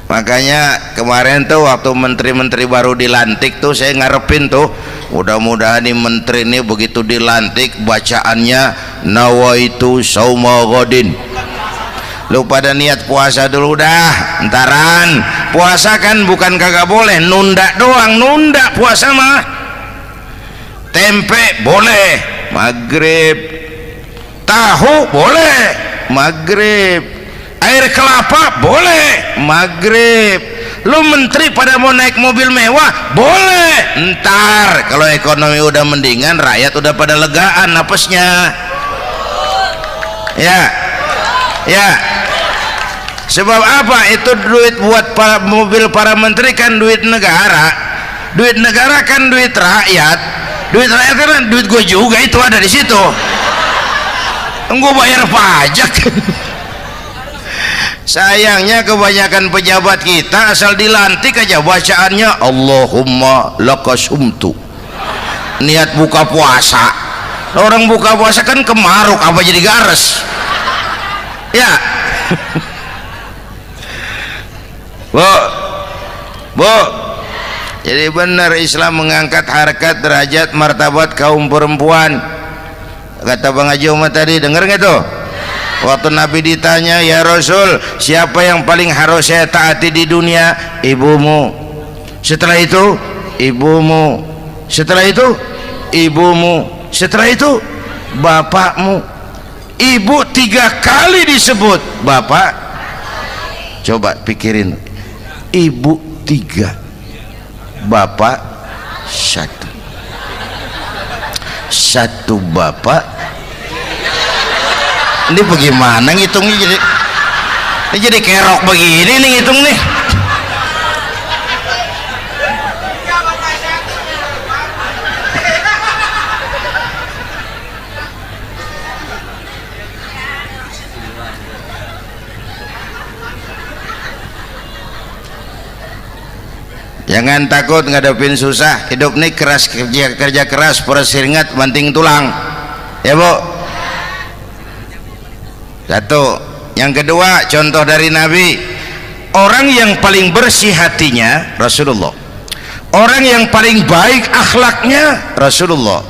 Makanya kemarin tuh waktu menteri-menteri baru dilantik tuh saya ngarepin tuh, mudah-mudahan nih menteri ini begitu dilantik bacaannya nawaitu sauma ghadin. Lu pada niat puasa dulu dah, entaran. Puasa kan bukan kagak boleh, nunda doang, nunda puasa mah. Tempe boleh maghrib, tahu boleh maghrib, air kelapa boleh maghrib. Lu menteri pada mau naik mobil mewah boleh, ntar kalau ekonomi udah mendingan, rakyat udah pada legaan napasnya. Ya Sebab apa? Itu duit buat mobil para menteri kan duit negara. Duit negara kan duit rakyat. Duit rakyat kan duit gue juga, itu ada di situ. Gue bayar pajak. Sayangnya kebanyakan pejabat kita asal dilantik aja bacaannya Allahumma lakasumtu. Niat buka puasa. Orang buka puasa kan kemaruk, apa jadi gares? Ya. Bu, jadi benar Islam mengangkat harkat, derajat, martabat kaum perempuan. Kata Bang Haji Umar tadi, dengar nggak tuh? Waktu Nabi ditanya, ya Rasul, siapa yang paling harus saya taati di dunia? Ibumu. Setelah itu, ibumu. Setelah itu, ibumu. Setelah itu, bapakmu. Ibu 3 kali disebut, bapak. Coba pikirin. Ibu 3, bapak 1. 1 bapak. Ini bagaimana ngitungnya, jadi kerok begini nih ngitung nih. Jangan takut ngadepin susah. Hidup nih keras, kerja keras, perseringat banting tulang. Ya Bu. Satu. Yang kedua, contoh dari Nabi, orang yang paling bersih hatinya Rasulullah, orang yang paling baik akhlaknya Rasulullah,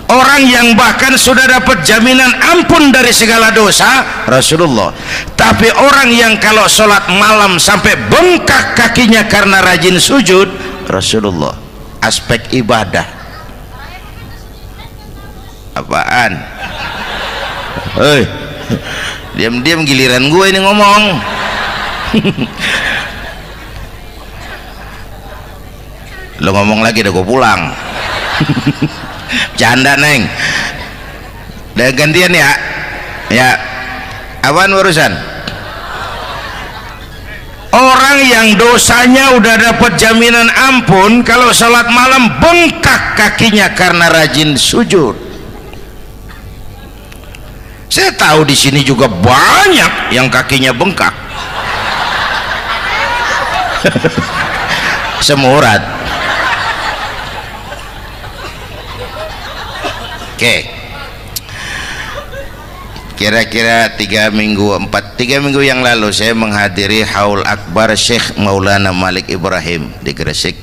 orang yang bahkan sudah dapat jaminan ampun dari segala dosa Rasulullah. Tapi orang yang kalau sholat malam sampai bengkak kakinya karena rajin sujud Rasulullah. Aspek ibadah apaan? Hei, diam-diam giliran gue ini ngomong. Lo ngomong lagi udah gue pulang. Canda neng. Udah gantian ya. Ya. Apaan urusan? Orang yang dosanya udah dapat jaminan ampun, kalau salat malam bengkak kakinya karena rajin sujud. Saya tahu di sini juga banyak yang kakinya bengkak. Semurat. Oke. Kira-kira 3 minggu yang lalu saya menghadiri haul akbar Syekh Maulana Malik Ibrahim di Gresik,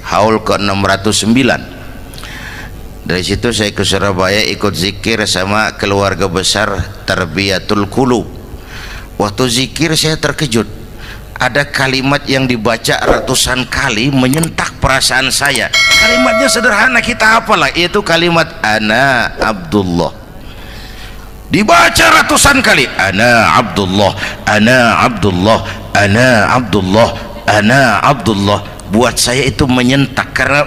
haul ke-609. Dari situ saya ke Surabaya ikut zikir sama keluarga besar Tarbiyatul Qulub. Waktu zikir saya terkejut, ada kalimat yang dibaca ratusan kali menyentak perasaan saya. Kalimatnya sederhana, kita hafalah, yaitu kalimat ana Abdullah. Dibaca ratusan kali, ana Abdullah, ana Abdullah, ana Abdullah, ana Abdullah. Buat saya itu menyentak karena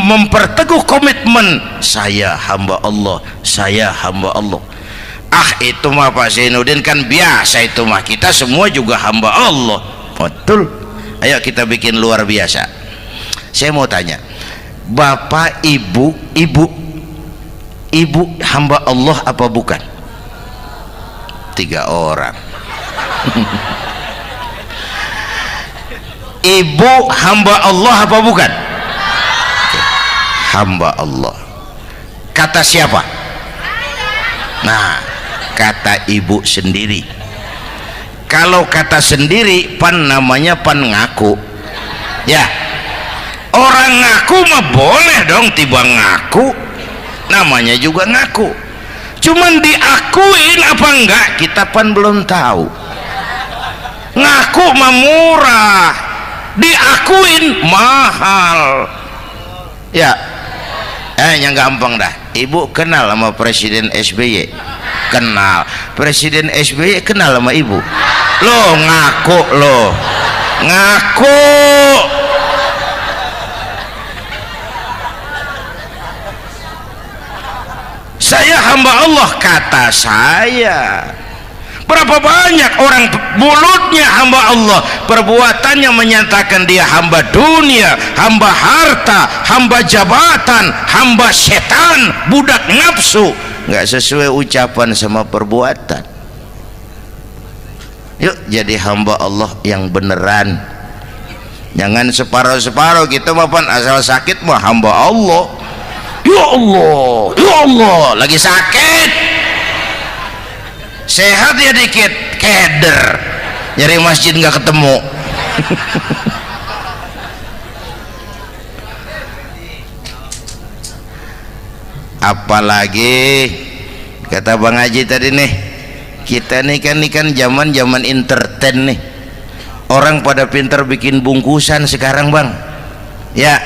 memperteguh komitmen, saya hamba Allah, saya hamba Allah. Ah, itu mah Pak Zainuddin kan biasa, itu mah kita semua juga hamba Allah. Betul. Ayo kita bikin luar biasa. Saya mau tanya, Bapak, Ibu hamba Allah apa bukan? 3 orang. Ibu hamba Allah apa bukan? Hamba Allah. Kata siapa? Nah, kata ibu sendiri. Kalau kata sendiri, pan namanya pan ngaku. Ya, orang ngaku mah boleh dong, tiba ngaku, namanya juga ngaku. Cuman diakuin apa enggak, kita pan belum tahu. Ngaku mah murah, diakuin mahal. Ya, yang gampang dah. Ibu kenal sama Presiden SBY? Kenal. Presiden SBY kenal sama ibu? Lo ngaku, lo ngaku. Saya hamba Allah, kata saya. Berapa banyak orang mulutnya hamba Allah, perbuatannya menyatakan dia hamba dunia, hamba harta, hamba jabatan, hamba setan, budak nafsu. Nggak sesuai ucapan sama perbuatan. Yuk jadi hamba Allah yang beneran. Jangan separuh-separuh. Kita mapan asal sakit mah hamba Allah. Ya Allah, ya Allah, lagi sakit. Sehat ya dikit, keder. Nyari masjid nggak ketemu. Apalagi kata Bang Haji tadi nih, kita nih kan zaman entertain nih. Orang pada pintar bikin bungkusan sekarang Bang. Ya,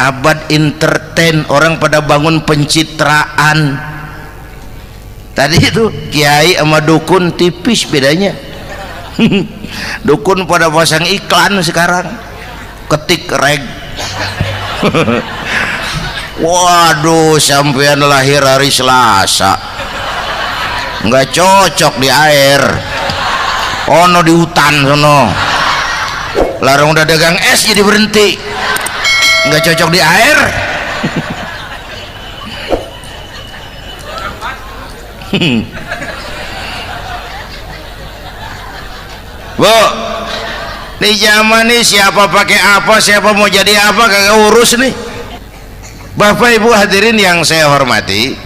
abad entertain, orang pada bangun pencitraan. Tadi itu kiai sama dukun tipis bedanya. Dukun pada pasang iklan sekarang, ketik reg. Waduh, sampean lahir hari Selasa, nggak cocok di air. Ono di hutan sono, larang udah dagang es jadi berhenti, nggak cocok di air. Bu, di zaman nih siapa pakai apa, siapa mau jadi apa kagak urus nih. Bapak Ibu hadirin yang saya hormati,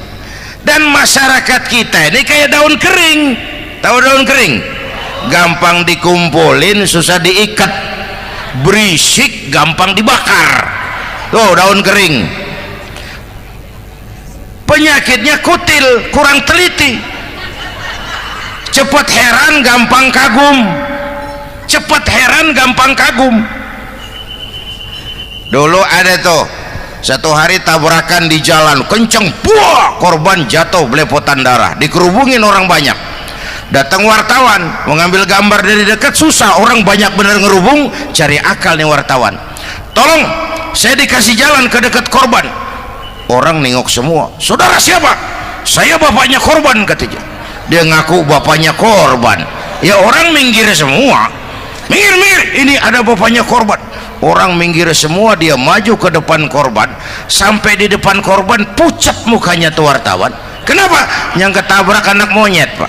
dan masyarakat kita ini kayak daun kering. Tahu daun kering? Gampang dikumpulin, susah diikat, berisik, gampang dibakar. Tuh daun kering. Penyakitnya kutil, kurang teliti, cepat heran, gampang kagum. Cepat heran, gampang kagum. Dulu ada tuh satu hari tabrakan di jalan kenceng, buah, korban jatuh belepotan darah, dikerubungin orang banyak. Datang wartawan mengambil gambar dari dekat, susah, orang banyak bener ngerubung. Cari akal nih wartawan, tolong saya dikasih jalan ke dekat korban. Orang nengok semua, saudara siapa? Saya bapaknya korban katanya. Dia ngaku bapaknya korban. Ya orang minggir semua, minggir, ini ada bapaknya korban. Orang minggir semua, dia maju ke depan korban. Sampai di depan korban pucat mukanya tuh wartawan. Kenapa? Yang ketabrak anak monyet Pak.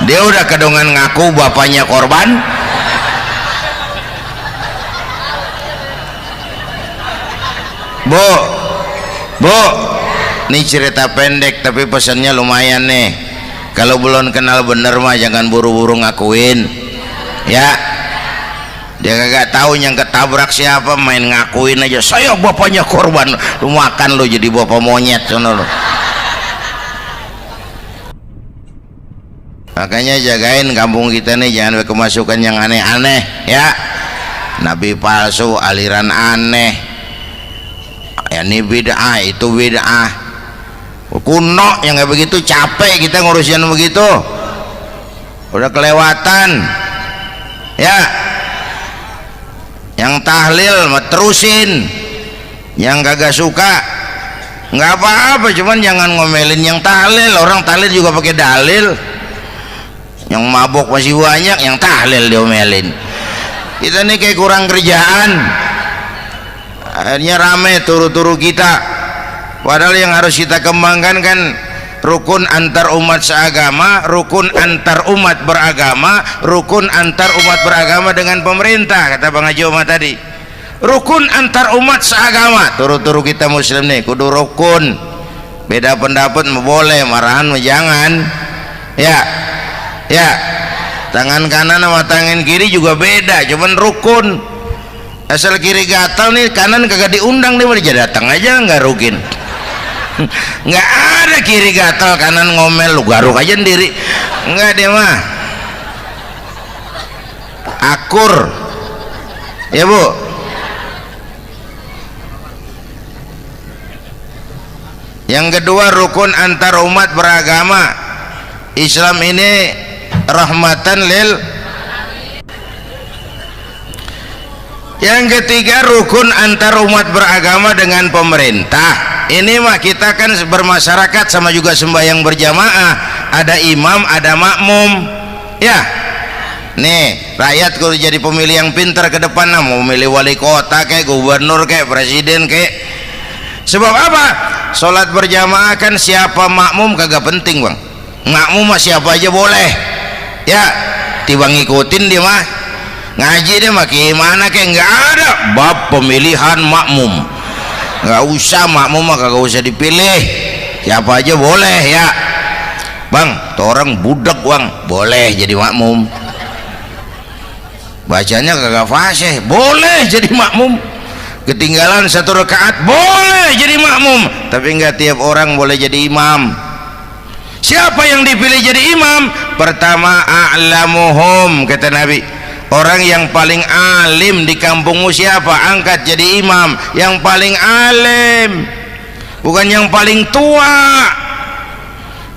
Dia udah kedongan ngaku bapaknya korban. Bu, ini cerita pendek tapi pesannya lumayan nih. Kalau belum kenal bener mah jangan buru-buru ngakuin. Ya, dia kagak tahu yang ketabrak siapa, main ngakuin aja. Saya bapaknya korban. Lu makan lu jadi bapak monyet sono lu. Makanya jagain kampung kita nih, jangan kemasukan yang aneh-aneh ya. Nabi palsu, aliran aneh, ya ini bid'ah, itu bid'ah kuno yang kayak begitu. Capek kita ngurusin begitu, udah kelewatan ya. Yang tahlil mah terusin, yang kagak suka nggak apa-apa, cuman jangan ngomelin yang tahlil. Orang tahlil juga pakai dalil. Yang mabok masih banyak, yang tahlil diomelin. Kita nih kayak kurang kerjaan, akhirnya rame turu-turu kita. Padahal yang harus kita kembangkan kan rukun antar umat seagama, rukun antar umat beragama, rukun antar umat beragama dengan pemerintah. Kata Bang Haji Omar tadi, rukun antar umat seagama. Turu-turu kita muslim nih kudu rukun. Beda pendapat boleh, marahan jangan ya. Ya, tangan kanan sama tangan kiri juga beda, cuman rukun. Asal kiri gatal nih, kanan kagak diundang, dia boleh datang aja nggak rukin. Nggak ada kiri gatal kanan ngomel, lu garuk aja sendiri. Nggak, dia mah akur ya Bu. Yang kedua, rukun antar umat beragama. Islam ini rahmatan lil. Yang ketiga, rukun antar umat beragama dengan pemerintah. ini mah kita kan bermasyarakat sama juga sembahyang berjamaah, ada imam ada makmum ya. Nih rakyat kalau jadi pemilih yang pintar ke depan, mau memilih wali kota kayak gubernur kayak presiden kayak. Sebab apa? Sholat berjamaah kan siapa makmum kagak penting bang, makmum mah siapa aja boleh ya, tiba ngikutin dia mah ngaji dia mah gimana kayak nggak ada bab pemilihan makmum, nggak usah makmum mah kagak usah dipilih, siapa aja boleh ya bang. Tuh orang budak bang boleh jadi makmum, bacanya kagak fasih boleh jadi makmum, ketinggalan satu rakaat boleh jadi makmum, tapi nggak tiap orang boleh jadi imam. Siapa yang dipilih jadi imam? Pertama a'lamuhum, kata Nabi, orang yang paling alim di kampungmu siapa? Angkat jadi imam yang paling alim, bukan yang paling tua.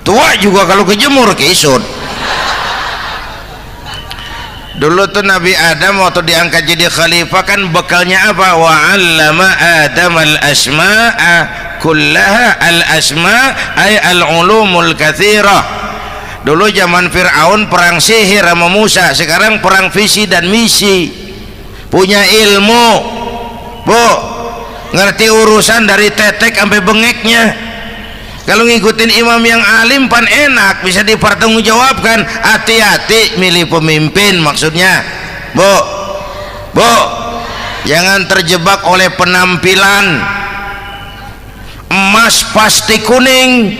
Tua juga kalau kejemur kisut. Dulu tuh Nabi Adam waktu diangkat jadi khalifah kan bekalnya apa? Wa 'allama Adam al-asma'a kullaha. Al-asma' ay al-ulumul katsirah. Dulu zaman Fir'aun perang sihir sama Musa, sekarang perang visi dan misi. Punya ilmu, Bu, ngerti urusan dari tetek sampai bengeknya. Kalau ngikutin imam yang alim pan enak, bisa dipertanggungjawabkan. Hati-hati milih pemimpin, maksudnya Bu, jangan terjebak oleh penampilan. Emas pasti kuning,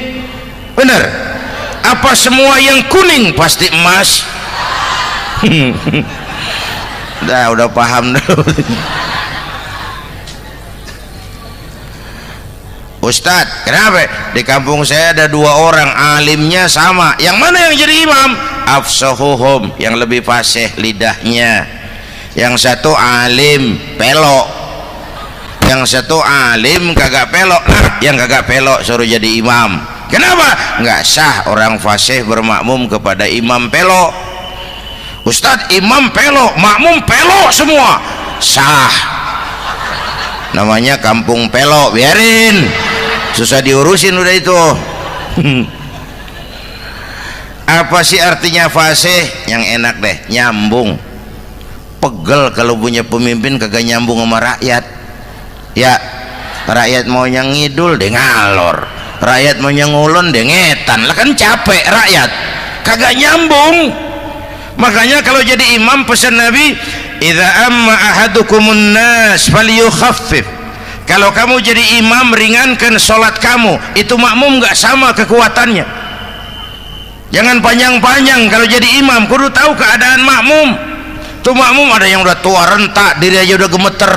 bener? Apa semua yang kuning pasti emas? Udah paham dulu. Ustadz, kenapa? Di kampung saya ada dua orang alimnya sama, yang mana yang jadi imam? Afsahuhum, yang lebih fasih lidahnya. Yang satu alim pelok, yang satu alim kagak pelok. Nah, yang kagak pelok suruh jadi imam. Kenapa? Nggak sah orang fasih bermakmum kepada imam pelok. Ustadz, imam pelok, makmum pelok semua. Sah, namanya kampung pelok, biarin, susah diurusin udah itu. Apa sih artinya fasih? Yang enak deh, nyambung. Pegel kalau punya pemimpin kagak nyambung sama rakyat ya. Rakyat mau yang ngidul deh ngalor, rakyat mau yang ngulon deh ngetan, lah kan capek rakyat, kagak nyambung. Makanya kalau jadi imam pesan Nabi, idza amma ahadukumun nas falyukhaffif. Kalau kamu jadi imam, ringankan sholat kamu. Itu makmum nggak sama kekuatannya. Jangan panjang-panjang kalau jadi imam, kudu tahu keadaan makmum. Tuh makmum ada yang udah tua rentak, diri aja udah gemeter.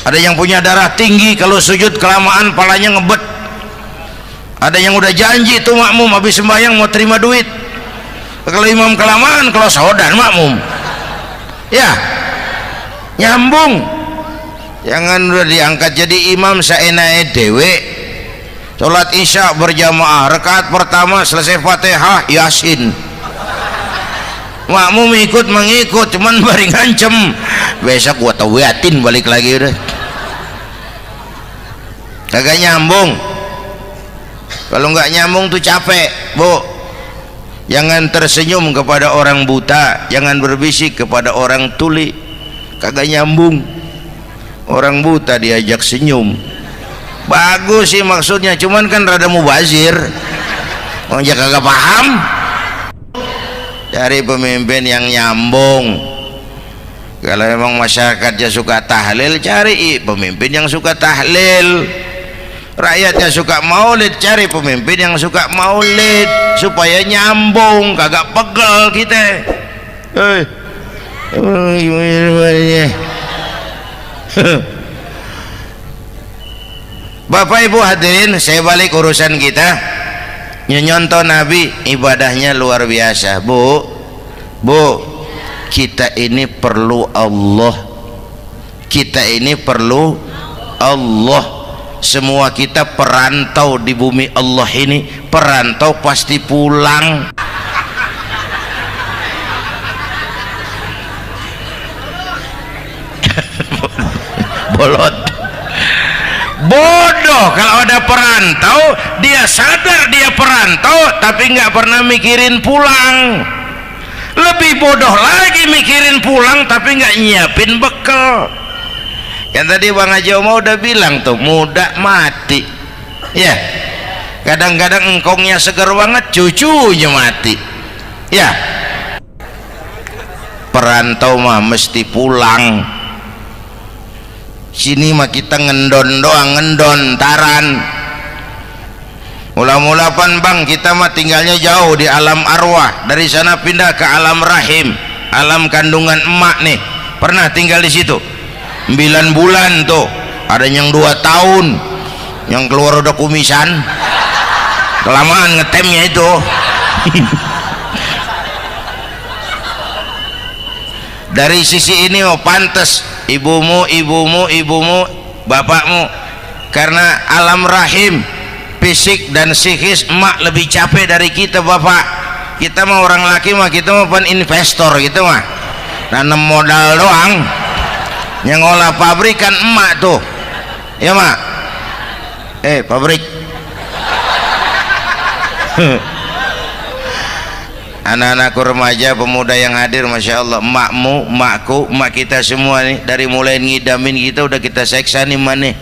Ada yang punya darah tinggi, kalau sujud kelamaan palanya ngebet. Ada yang udah janji tuh makmum habis sembahyang mau terima duit. Kalau imam kelamaan, kalau saudan makmum ya nyambung. Jangan udah diangkat jadi imam seenaknya dewe. Sholat isya berjamaah, rakaat pertama selesai Fatihah Yasin, makmum ikut mengikut, cuman bari ngancem, besok gua tawiatin balik lagi udah. Kagak nyambung. Kalau nggak nyambung tuh capek, Bu. Jangan tersenyum kepada orang buta, jangan berbisik kepada orang tuli, kagak nyambung. Orang buta diajak senyum, bagus sih maksudnya, cuman kan rada mubazir, orang jaga kagak paham. Cari pemimpin yang nyambung. Kalau memang masyarakatnya suka tahlil, cari pemimpin yang suka tahlil. Rakyatnya suka maulid, cari pemimpin yang suka maulid, supaya nyambung, kagak pegel kita. Bapak Ibu hadirin, saya balik urusan kita. Nyontoh Nabi ibadahnya luar biasa. Bu, kita ini perlu Allah. Kita ini perlu Allah. Semua kita perantau di bumi Allah ini. Perantau pasti pulang. Bodoh kalau ada perantau, dia sadar dia perantau tapi nggak pernah mikirin pulang. Lebih bodoh lagi mikirin pulang tapi nggak nyiapin bekal. Kan tadi Bang Haji Omar udah bilang tuh, muda mati ya. Kadang-kadang engkongnya segar banget, cucunya mati ya. Perantau mah mesti pulang. Sini mah kita ngendon doang, ngendon taran. Mula-mula pan Bang, kita mah tinggalnya jauh di alam arwah, dari sana pindah ke alam rahim, alam kandungan emak nih. Pernah tinggal di situ 9 bulan tuh, ada yang 2 tahun, yang keluar udah kumisan, kelamaan ngetemnya itu. Dari sisi ini oh pantas ibumu, bapakmu, karena alam rahim fisik dan psikis emak lebih capek dari kita bapak. Kita mah orang laki mah, kita mah pan investor gitu mah, nanam modal doang. Yang ngolah pabrik kan emak tuh ya mak. Pabrik anak-anakku remaja pemuda yang hadir, Masya Allah, emakmu, emakku, emak kita semua nih, dari mulai ngidamin kita udah kita seksa nih mana.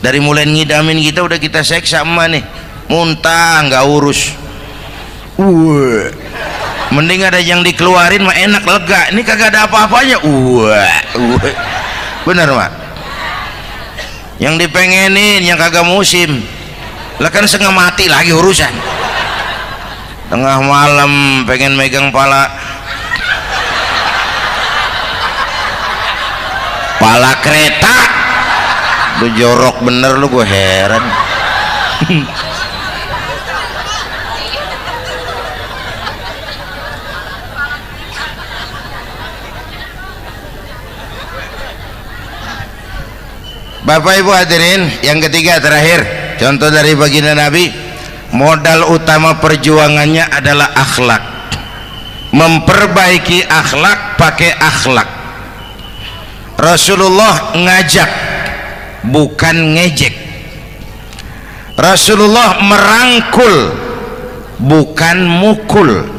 Dari mulai ngidamin kita udah kita seksa emak nih, muntah nggak urus. Mending ada yang dikeluarin mah enak, lega. Ini kagak ada apa-apanya. Bener mak. Yang dipengenin yang kagak musim lah kan setengah mati lagi urusan. Tengah malam pengen megang pala kereta, lu jorok bener lu, gue heran. Bapak Ibu hadirin, yang ketiga terakhir, contoh dari baginda Nabi, modal utama perjuangannya adalah akhlak. Memperbaiki akhlak, pakai akhlak. Rasulullah ngajak, bukan ngejek. Rasulullah merangkul, bukan mukul.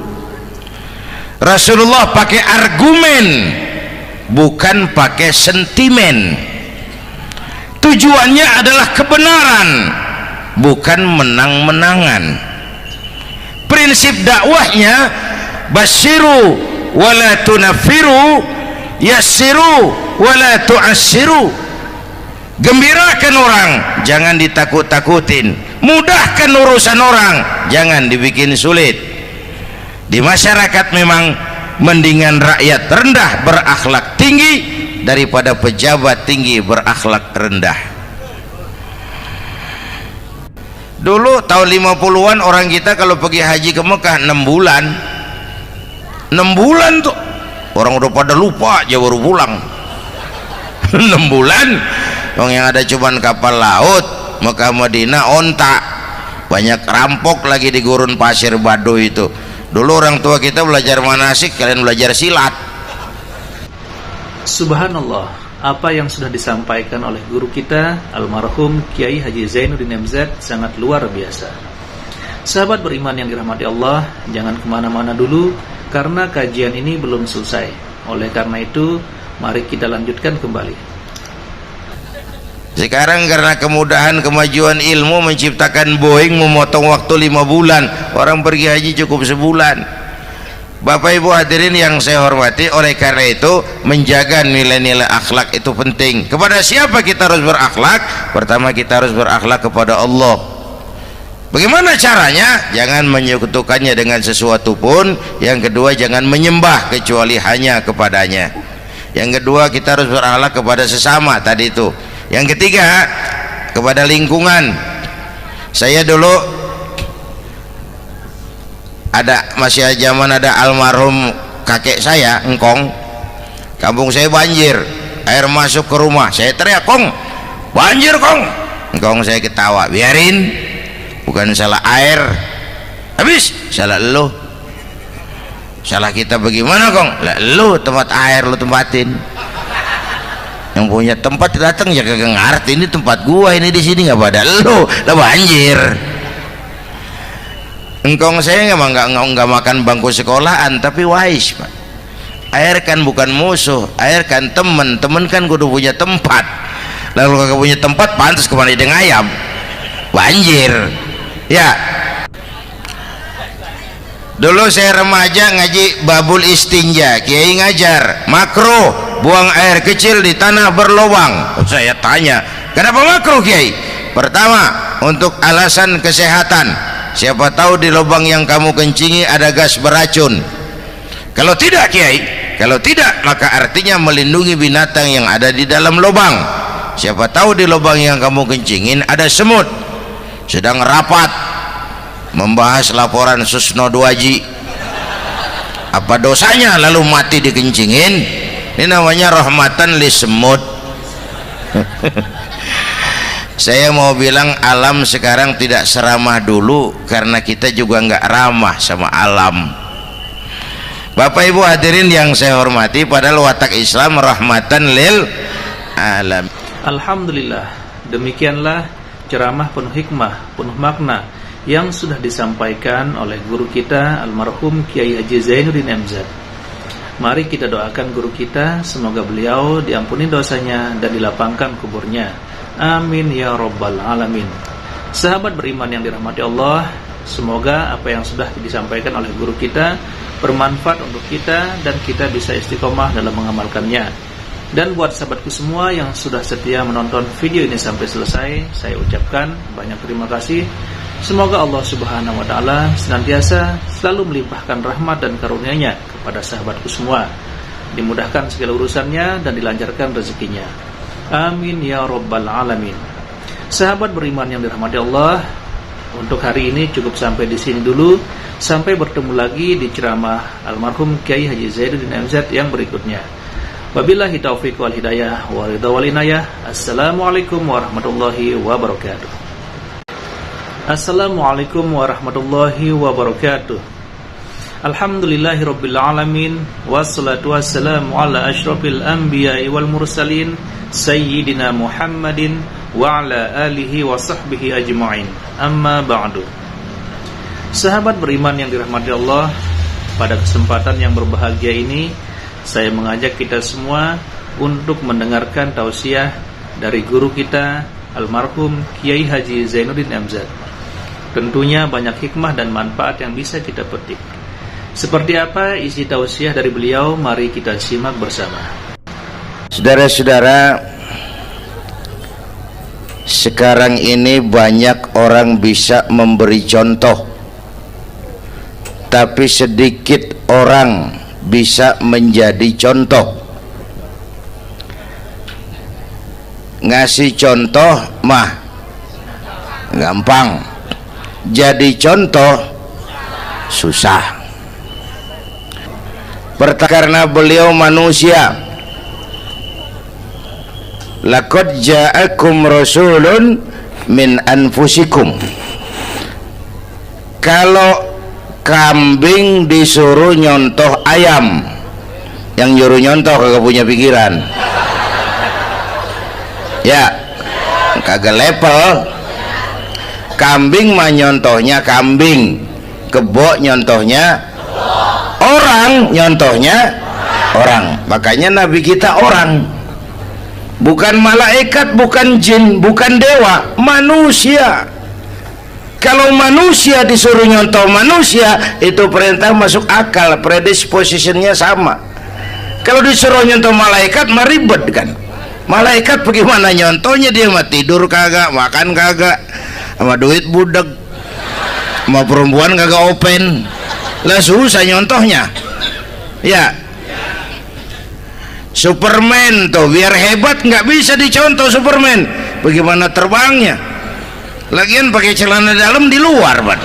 Rasulullah pakai argumen, bukan pakai sentimen. Tujuannya adalah kebenaran, bukan menang-menangan. Prinsip dakwahnya basyiru wala tunafiru, yassiru wala tu'assiru. Gembirakan orang, jangan ditakut-takutin. Mudahkan urusan orang, jangan dibikin sulit. Di masyarakat memang mendingan rakyat rendah berakhlak tinggi daripada pejabat tinggi berakhlak rendah. Dulu tahun 50-an orang kita kalau pergi haji ke Mekah 6 bulan. 6 bulan tuh orang udah pada lupa aja baru pulang. 6 bulan yang ada cuman kapal laut, Mekah Madinah onta, banyak rampok lagi di gurun pasir Baduy itu. Dulu orang tua kita belajar manasik, kalian belajar silat. Subhanallah, apa yang sudah disampaikan oleh guru kita almarhum Kiai Haji Zainuddin MZ sangat luar biasa. Sahabat beriman yang dirahmati Allah, jangan kemana-mana dulu karena kajian ini belum selesai. Oleh karena itu, mari kita lanjutkan kembali. Sekarang karena kemudahan kemajuan ilmu menciptakan Boeing memotong waktu 5 bulan, orang pergi haji cukup sebulan. Bapak Ibu hadirin yang saya hormati, oleh karena itu menjaga nilai-nilai akhlak itu penting. Kepada siapa kita harus berakhlak? Pertama, kita harus berakhlak kepada Allah. Bagaimana caranya? Jangan menyekutukannya dengan sesuatu pun. Yang kedua, jangan menyembah kecuali hanya kepadanya. Yang kedua, kita harus berakhlak kepada sesama tadi itu. Yang ketiga, kepada lingkungan. Saya dulu masih zaman ada almarhum kakek saya, engkong, kampung saya banjir, air masuk ke rumah, saya teriak, "Kong, banjir Kong!" Engkong saya ketawa, "Biarin, bukan salah air, habis salah lo." "Salah kita bagaimana Kong?" "Lah lo tempat air lo tempatin." Yang punya tempat datang ya kagak ngerti, ini tempat gua, ini di sini nggak pada lo, lah banjir. Engkong saya nggak makan bangku sekolahan, tapi wise Pak. Air kan bukan musuh, air kan temen kan kudu punya tempat. Lalu kagak punya tempat, pantas kemana ide ngayam, banjir. Ya, dulu saya remaja ngaji babul istinja, kiai ngajar makruh buang air kecil di tanah berlubang. Saya tanya, kenapa makruh kiai? Pertama, untuk alasan kesehatan, siapa tahu di lubang yang kamu kencingi ada gas beracun. Kalau tidak kiai, kalau tidak maka artinya melindungi binatang yang ada di dalam lubang. Siapa tahu di lubang yang kamu kencingin ada semut sedang rapat membahas laporan Susno 2Ji. Apa dosanya lalu mati dikencingin? Ini namanya rahmatan li semut. Saya mau bilang alam sekarang tidak seramah dulu karena kita juga nggak ramah sama alam. Bapak Ibu hadirin yang saya hormati, padahal watak Islam rahmatan lil alam. Alhamdulillah, demikianlah ceramah penuh hikmah, penuh makna yang sudah disampaikan oleh guru kita almarhum Kiai Haji Zainuddin MZ. Mari kita doakan guru kita, semoga beliau diampuni dosanya dan dilapangkan kuburnya. Amin ya rabbal alamin. Sahabat beriman yang dirahmati Allah, semoga apa yang sudah disampaikan oleh guru kita bermanfaat untuk kita dan kita bisa istiqomah dalam mengamalkannya. Dan buat sahabatku semua yang sudah setia menonton video ini sampai selesai, saya ucapkan banyak terima kasih. Semoga Allah Subhanahu wa taala senantiasa selalu melimpahkan rahmat dan karunia-Nya kepada sahabatku semua. Dimudahkan segala urusannya dan dilancarkan rezekinya. Amin ya rabbal alamin. Sahabat beriman yang dirahmati Allah, untuk hari ini cukup sampai di sini dulu. Sampai bertemu lagi di ceramah almarhum Kiai Haji Zainuddin MZ yang berikutnya. Wabillahi taufiq wal hidayah wa ridha wal inayah. Assalamualaikum warahmatullahi wabarakatuh. Assalamualaikum warahmatullahi wabarakatuh. Alhamdulillahi rabbil alamin, wassalatu wassalamu ala asyrafil anbiya'i wal mursalin sayyidina Muhammadin wa ala alihi wa sahbihi ajma'in. Amma ba'du. Sahabat beriman yang dirahmati Allah, pada kesempatan yang berbahagia ini saya mengajak kita semua untuk mendengarkan tausiah dari guru kita almarhum Kiai Haji Zainuddin MZ. Tentunya banyak hikmah dan manfaat yang bisa kita petik. Seperti apa isi tausiah dari beliau? Mari kita simak bersama. Saudara-saudara, sekarang ini banyak orang bisa memberi contoh, tapi sedikit orang bisa menjadi contoh. Ngasih contoh mah gampang, jadi contoh susah. Karena beliau manusia. Laqad ja'akum rasulun min anfusikum. Kalau kambing disuruh nyontoh ayam, yang nyuruh nyontoh kagak punya pikiran, ya kagak level. Kambing mah nyontohnya kambing, kebo nyontohnya orang, nyontohnya orang. Makanya Nabi kita orang, bukan malaikat, bukan jin, bukan dewa, manusia. Kalau manusia disuruh nyontoh manusia, itu perintah masuk akal, predispositionnya sama. Kalau disuruh nyontoh malaikat mah ribet kan. Malaikat bagaimana nyontohnya? Dia mah tidur kagak, makan kagak, sama duit budeg, sama perempuan kagak open, lah susah nyontohnya. Ya, Superman tuh biar hebat nggak bisa dicontoh Superman. Bagaimana terbangnya? Lagian pakai celana dalam di luar, Pak.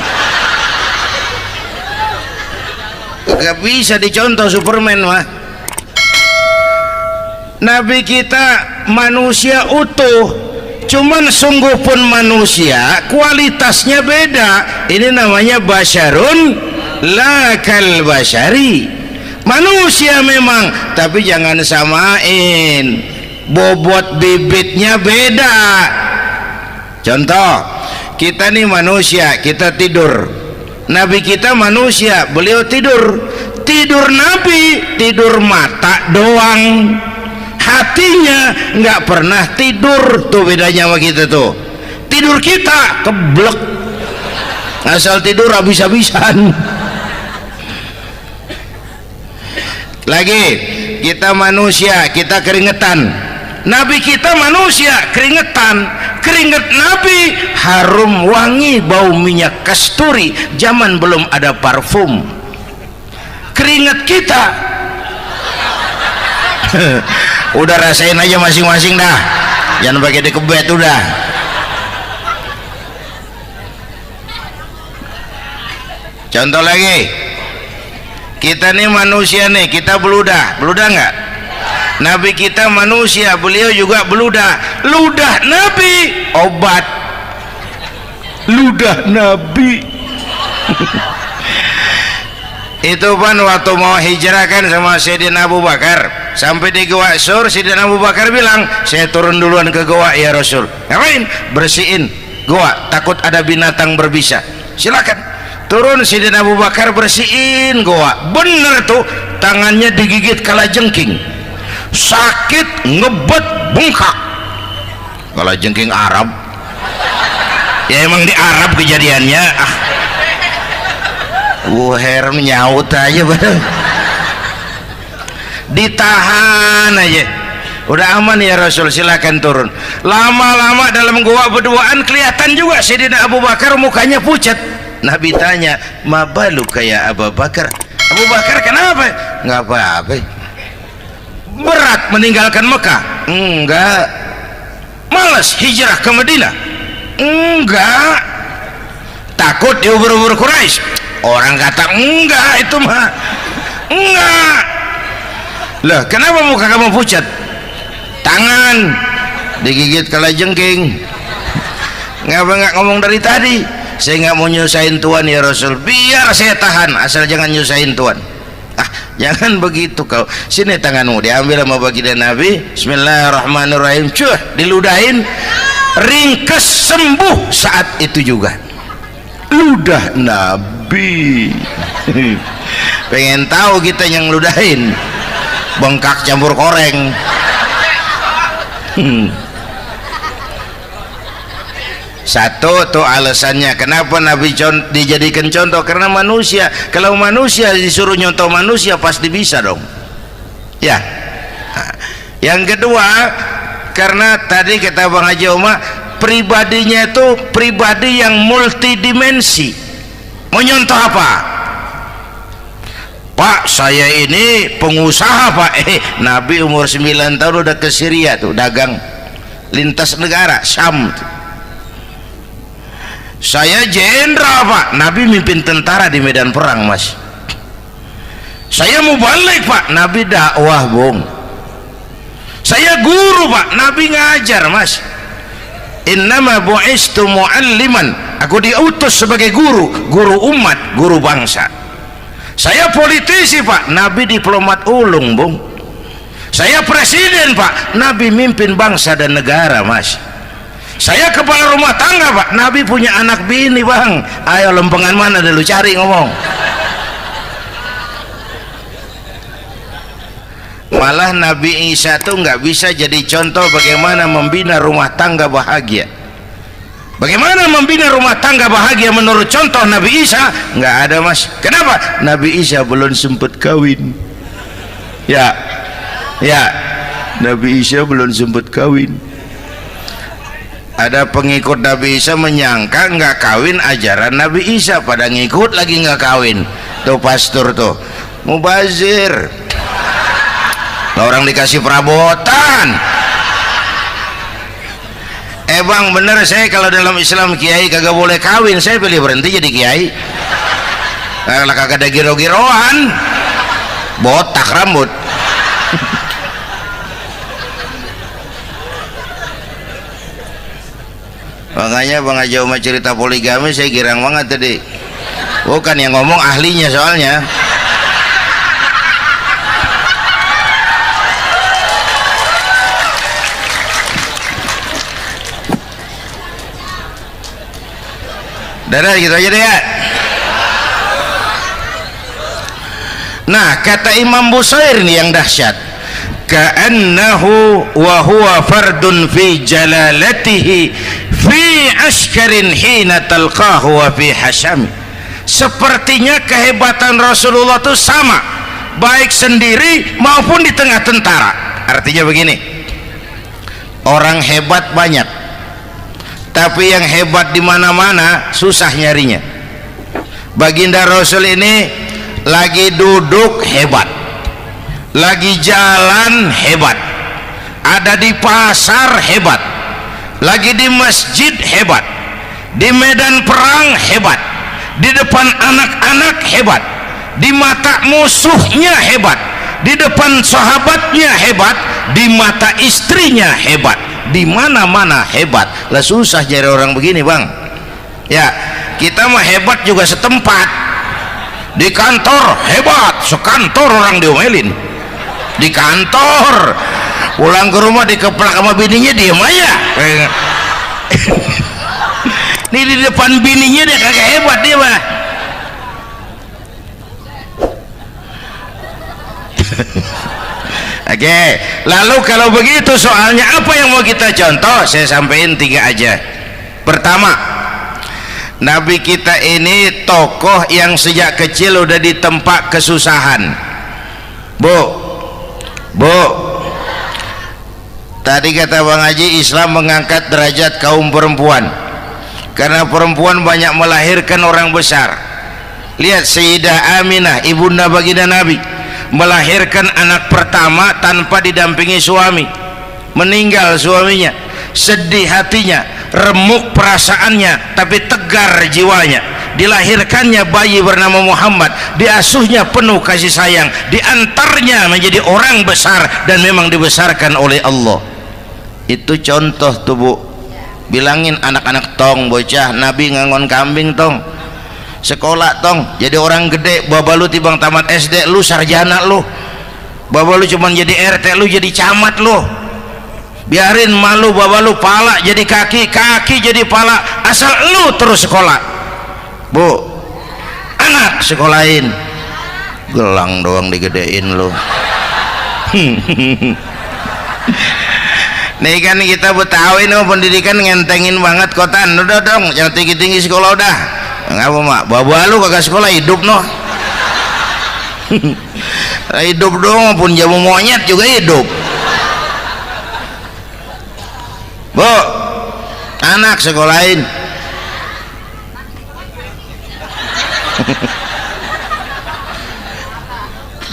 Gak bisa dicontoh Superman mah. Nabi kita manusia utuh, cuman sungguh pun manusia, kualitasnya beda. Ini namanya basyarun la kal basyari. Manusia memang, tapi jangan samain. bobot bibitnya beda. Contoh, kita nih manusia, kita tidur. Nabi kita manusia, beliau tidur. Tidur Nabi, tidur mata doang, hatinya nggak pernah tidur. Tuh bedanya sama kita tuh. Tidur kita keblek, asal tidur habis-habisan. Lagi, kita manusia, kita keringetan. Nabi kita manusia, keringetan. Keringet Nabi harum wangi, bau minyak kasturi, zaman belum ada parfum. Keringet kita udah rasain aja masing-masing dah, jangan pakai dikebet udah. Contoh lagi, kita nih manusia nih, kita beludah nggak? Nabi kita manusia, beliau juga beludah. Ludah Nabi obat, ludah Nabi. Itu kan waktu mau hijrah kan sama Sayyidina Abu Bakar, sampai di Gua Sur, Sayyidina Abu Bakar bilang, saya turun duluan ke gua ya Rasul. Ngapain? Bersihin gua, takut ada binatang berbisa. Silakan. Turun Sayyidina Abu Bakar bersihin gua. Bener tuh, tangannya digigit kalajengking. Sakit, ngebet, bengkak. Kalajengking Arab. Ya emang di Arab kejadiannya. Wuher nyaut aja bener. Ditahan aja. Udah aman ya Rasul, silakan turun. Lama-lama dalam gua berduaan kelihatan juga Sayyidina Abu Bakar mukanya pucat. Nabi tanya, "Mabalu kayak Abu Bakar?" Abu Bakar kenapa? Nggak apa-apa. Berat meninggalkan Mekah? Enggak. Malas hijrah ke Madinah? Enggak. Takut diubur-ubur Quraisy? Orang kata enggak, itu mah enggak. Lah kenapa muka kamu pucat? Tangan digigit kalajengking. Ngapa nggak ngomong dari tadi? Saya nggak mau nyusahin Tuhan ya Rasul. Biar saya tahan, asal jangan nyusahin Tuhan. Jangan begitu kau. Sini tanganmu, diambil sama baginda Nabi. Bismillahirrahmanirrahim. Cuh, diludahin, ringkes, sembuh saat itu juga. Ludah Nabi. Pengen tahu kita yang ludahin, bengkak campur koreng. Satu tuh alasannya kenapa Nabi dijadikan contoh, karena manusia. Kalau manusia disuruh nyontoh manusia pasti bisa dong ya. Yang kedua, karena tadi kata Bang Haji Omar, pribadinya itu pribadi yang multidimensi. Mau nyontoh apa? Pak, saya ini pengusaha Pak. Nabi umur 9 tahun udah ke Syria tuh, dagang lintas negara Syam tuh. Saya jenderal Pak, Nabi mimpin tentara di medan perang Mas. Saya mau balik Pak, Nabi dakwah Bung. Saya guru Pak, Nabi ngajar Mas. Innama bu'istu mu'alliman, aku diutus sebagai guru, guru umat, guru bangsa. Saya politisi Pak, Nabi diplomat ulung Bung. Saya presiden Pak, Nabi mimpin bangsa dan negara Mas. Saya kepala rumah tangga Pak, Nabi punya anak bini Bang. Ayo lempengan mana dulu cari ngomong. Malah Nabi Isa tuh nggak bisa jadi contoh bagaimana membina rumah tangga bahagia. Bagaimana membina rumah tangga bahagia menurut contoh Nabi Isa? Nggak ada Mas. Kenapa? Nabi Isa belum sempat kawin. Ya, Nabi Isa belum sempat kawin. Ada pengikut Nabi Isa menyangka nggak kawin ajaran Nabi Isa, pada ngikut lagi nggak kawin. Tuh pastor tuh mubazir, orang dikasih perabotan. Bang bener, saya kalau dalam Islam kiai kagak boleh kawin, saya pilih berhenti jadi kiai. Kalau kagak ada giro-giroan, botak rambut. Makanya Bang Haji Omar cerita poligami saya girang banget tadi. Bukan yang ngomong ahlinya soalnya. Dadah gitu aja deh ya. Nah, kata Imam Busair ini yang dahsyat, ka'annahu wa huwa fardun fi jalalatihi fi ashkarin hina talqahu wa fi hashami. Sepertinya kehebatan Rasulullah itu sama baik sendiri maupun di tengah tentara. Artinya begini, orang hebat banyak, tapi yang hebat di mana-mana susah nyarinya. Baginda Rasul ini lagi duduk hebat, lagi jalan hebat, ada di pasar hebat, lagi di masjid hebat, di medan perang hebat, di depan anak-anak hebat, di mata musuhnya hebat, di depan sahabatnya hebat, di mata istrinya hebat, di mana-mana hebat. Lah susah cari orang begini bang. Ya, kita mah hebat juga setempat. Di kantor hebat, sekantor orang diomelin. Di kantor, pulang ke rumah dikeplak sama bininya diem aja. Nih di depan bininya dia kagak hebat dia mah. Oke, lalu kalau begitu soalnya apa yang mau kita contoh? Saya sampaikan 3 aja. Pertama, Nabi kita ini tokoh yang sejak kecil udah ditempa kesusahan. Bu, tadi kata Bang Haji, Islam mengangkat derajat kaum perempuan karena perempuan banyak melahirkan orang besar. Lihat Sayyidah Aminah, ibunda baginda Nabi, melahirkan anak pertama tanpa didampingi suami. Meninggal suaminya, sedih hatinya, remuk perasaannya, tapi tegar jiwanya. Dilahirkannya bayi bernama Muhammad, diasuhnya penuh kasih sayang, diantarnya menjadi orang besar dan memang dibesarkan oleh Allah. Itu contoh tuh Bu. Bilangin anak-anak tong, bocah, Nabi ngangon kambing tong, sekolah tong, jadi orang gede. Baba lu tibang tamat SD, lu sarjana lu. Baba lu cuman jadi RT, lu jadi camat lu. Biarin malu baba lu, pala jadi kaki, kaki jadi pala, asal lu terus sekolah. Bu, anak sekolahin, gelang doang digedein lu. Nih kan kita Betawi nih pendidikan ngentengin banget kotan. Udah dong, jangan tinggi-tinggi sekolah udah. Ngapa mak? Baba lu kagak sekolah, hidup noh. Hidup dong, pun jamu monyet juga hidup. Bu, anak sekolahin.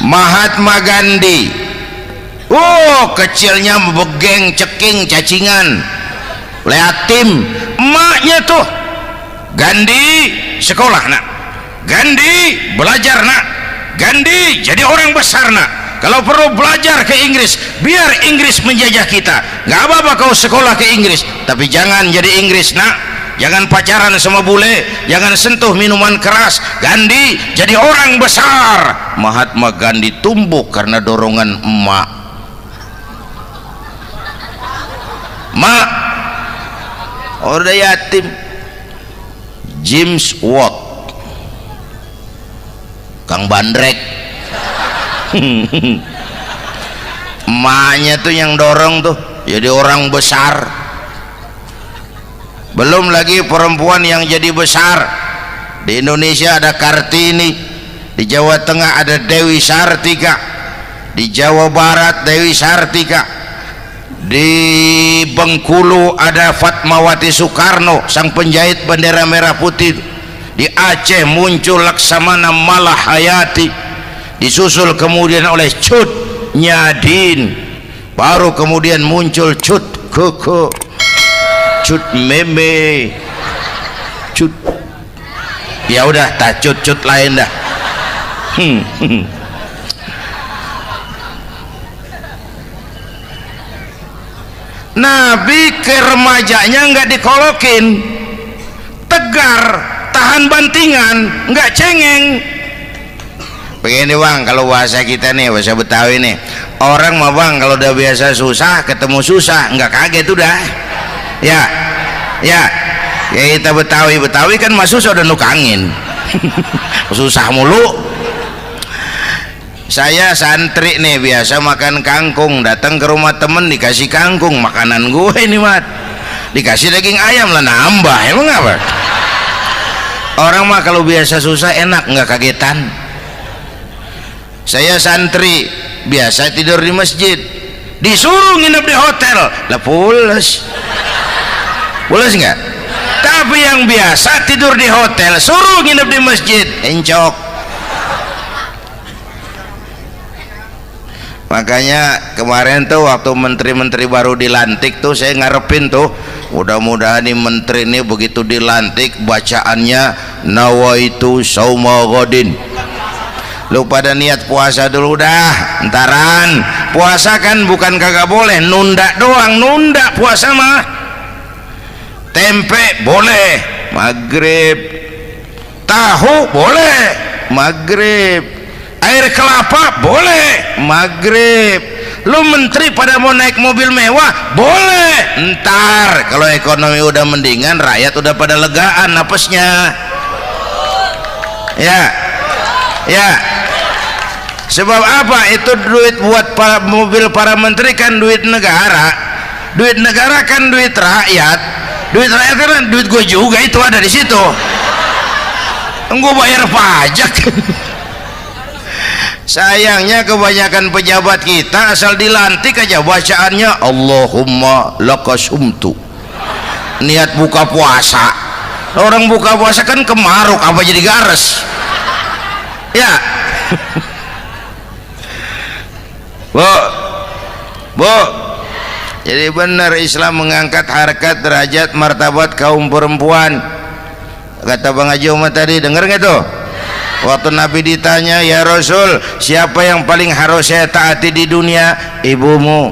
Mahatma Gandhi, kecilnya begeng, ceking, cacingan, liatim. Emaknya tuh, Gandhi sekolah nak, Gandhi belajar nak, Gandhi jadi orang besar nak. Kalau perlu belajar ke Inggris, biar Inggris menjajah kita. Gak apa-apa kau sekolah ke Inggris, tapi jangan jadi Inggris nak. Jangan pacaran sama bule, jangan sentuh minuman keras. Gandhi jadi orang besar. Mahatma Gandhi tumbuh karena dorongan emak. Mak, udah yatim. James Watt, Kang Bandrek. Emaknya tuh yang dorong tuh jadi orang besar. Belum lagi perempuan yang jadi besar. Di Indonesia ada Kartini, di Jawa Tengah ada Dewi Sartika, di Jawa Barat Dewi Sartika, di Bengkulu ada Fatmawati Soekarno, sang penjahit bendera merah putih. Di Aceh muncul Laksamana Malahayati, disusul kemudian oleh Cut Nyadin, baru kemudian muncul Cut Koko, Cut Meme, Cut, ya udah tak cut lain dah. Nabi ke remajanya nggak dikolokin, tegar, tahan bantingan, nggak cengeng. Begini bang, kalau bahasa kita nih, bahasa Betawi nih, orang mah bang kalau udah biasa susah ketemu susah nggak kaget udah. Ya, Ya kita Betawi kan masuk sudah nukangin. Susah mulu. Saya santri nih biasa makan kangkung, datang ke rumah temen dikasih kangkung, makanan gue ini mat, dikasih daging ayam lah nambah, emang apa? Orang mah kalau biasa susah enak nggak kagetan. Saya santri biasa tidur di masjid, disuruh nginep di hotel lah pules nggak? Tapi yang biasa tidur di hotel suruh nginep di masjid encok. Makanya kemarin tuh waktu menteri-menteri baru dilantik tuh saya ngarepin tuh mudah-mudahan nih menteri ini begitu dilantik bacaannya nawaitu sauma ghadin. Lu pada niat puasa dulu dah, entaran. Puasa kan bukan kagak boleh, nunda doang, nunda puasa mah. Tempe boleh maghrib, tahu boleh maghrib, air kelapa boleh maghrib. Lu menteri pada mau naik mobil mewah boleh ntar kalau ekonomi udah mendingan, rakyat udah pada legaan napasnya. Ya sebab apa? Itu duit buat mobil para menteri kan duit negara. Duit negara kan duit rakyat. Duit rakyat kan duit gue juga, itu ada di situ. Gue bayar pajak. Sayangnya kebanyakan pejabat kita asal dilantik aja bacaannya Allahumma lakasumtu, niat buka puasa. Orang buka puasa kan kemaruk apa jadi gares ya. Bu, jadi benar Islam mengangkat harkat, derajat, martabat kaum perempuan. Kata Bang Haji Umar tadi, dengar nggak tuh? Waktu Nabi ditanya, ya Rasul, siapa yang paling harus saya taati di dunia? Ibumu.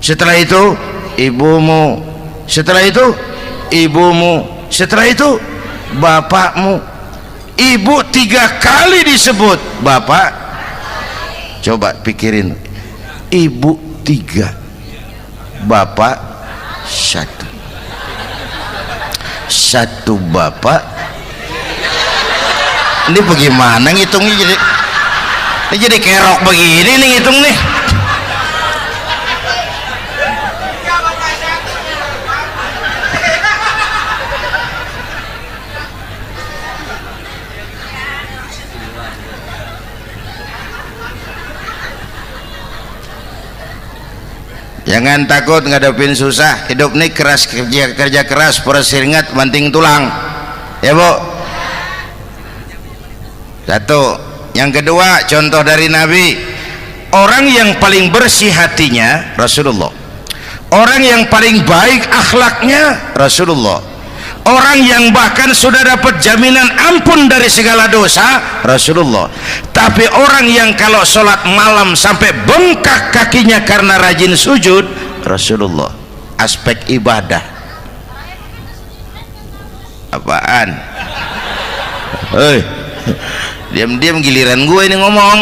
Setelah itu ibumu. Setelah itu ibumu. Setelah itu bapakmu. Ibu 3 kali disebut, bapak coba pikirin, ibu 3, bapak 1 bapak. Ini bagaimana ngitungnya? Jadi kerok begini nih ngitung nih. Jangan takut ngadepin susah. Hidup nih keras, kerja keras, perseringat banting tulang ya Bu. Satu. Yang kedua, contoh dari Nabi, orang yang paling bersih hatinya Rasulullah, orang yang paling baik akhlaknya Rasulullah, orang yang bahkan sudah dapat jaminan ampun dari segala dosa Rasulullah. Tapi orang yang kalau sholat malam sampai bengkak kakinya karena rajin sujud Rasulullah. Aspek ibadah apaan? Hei, diam-diam giliran gue ini ngomong.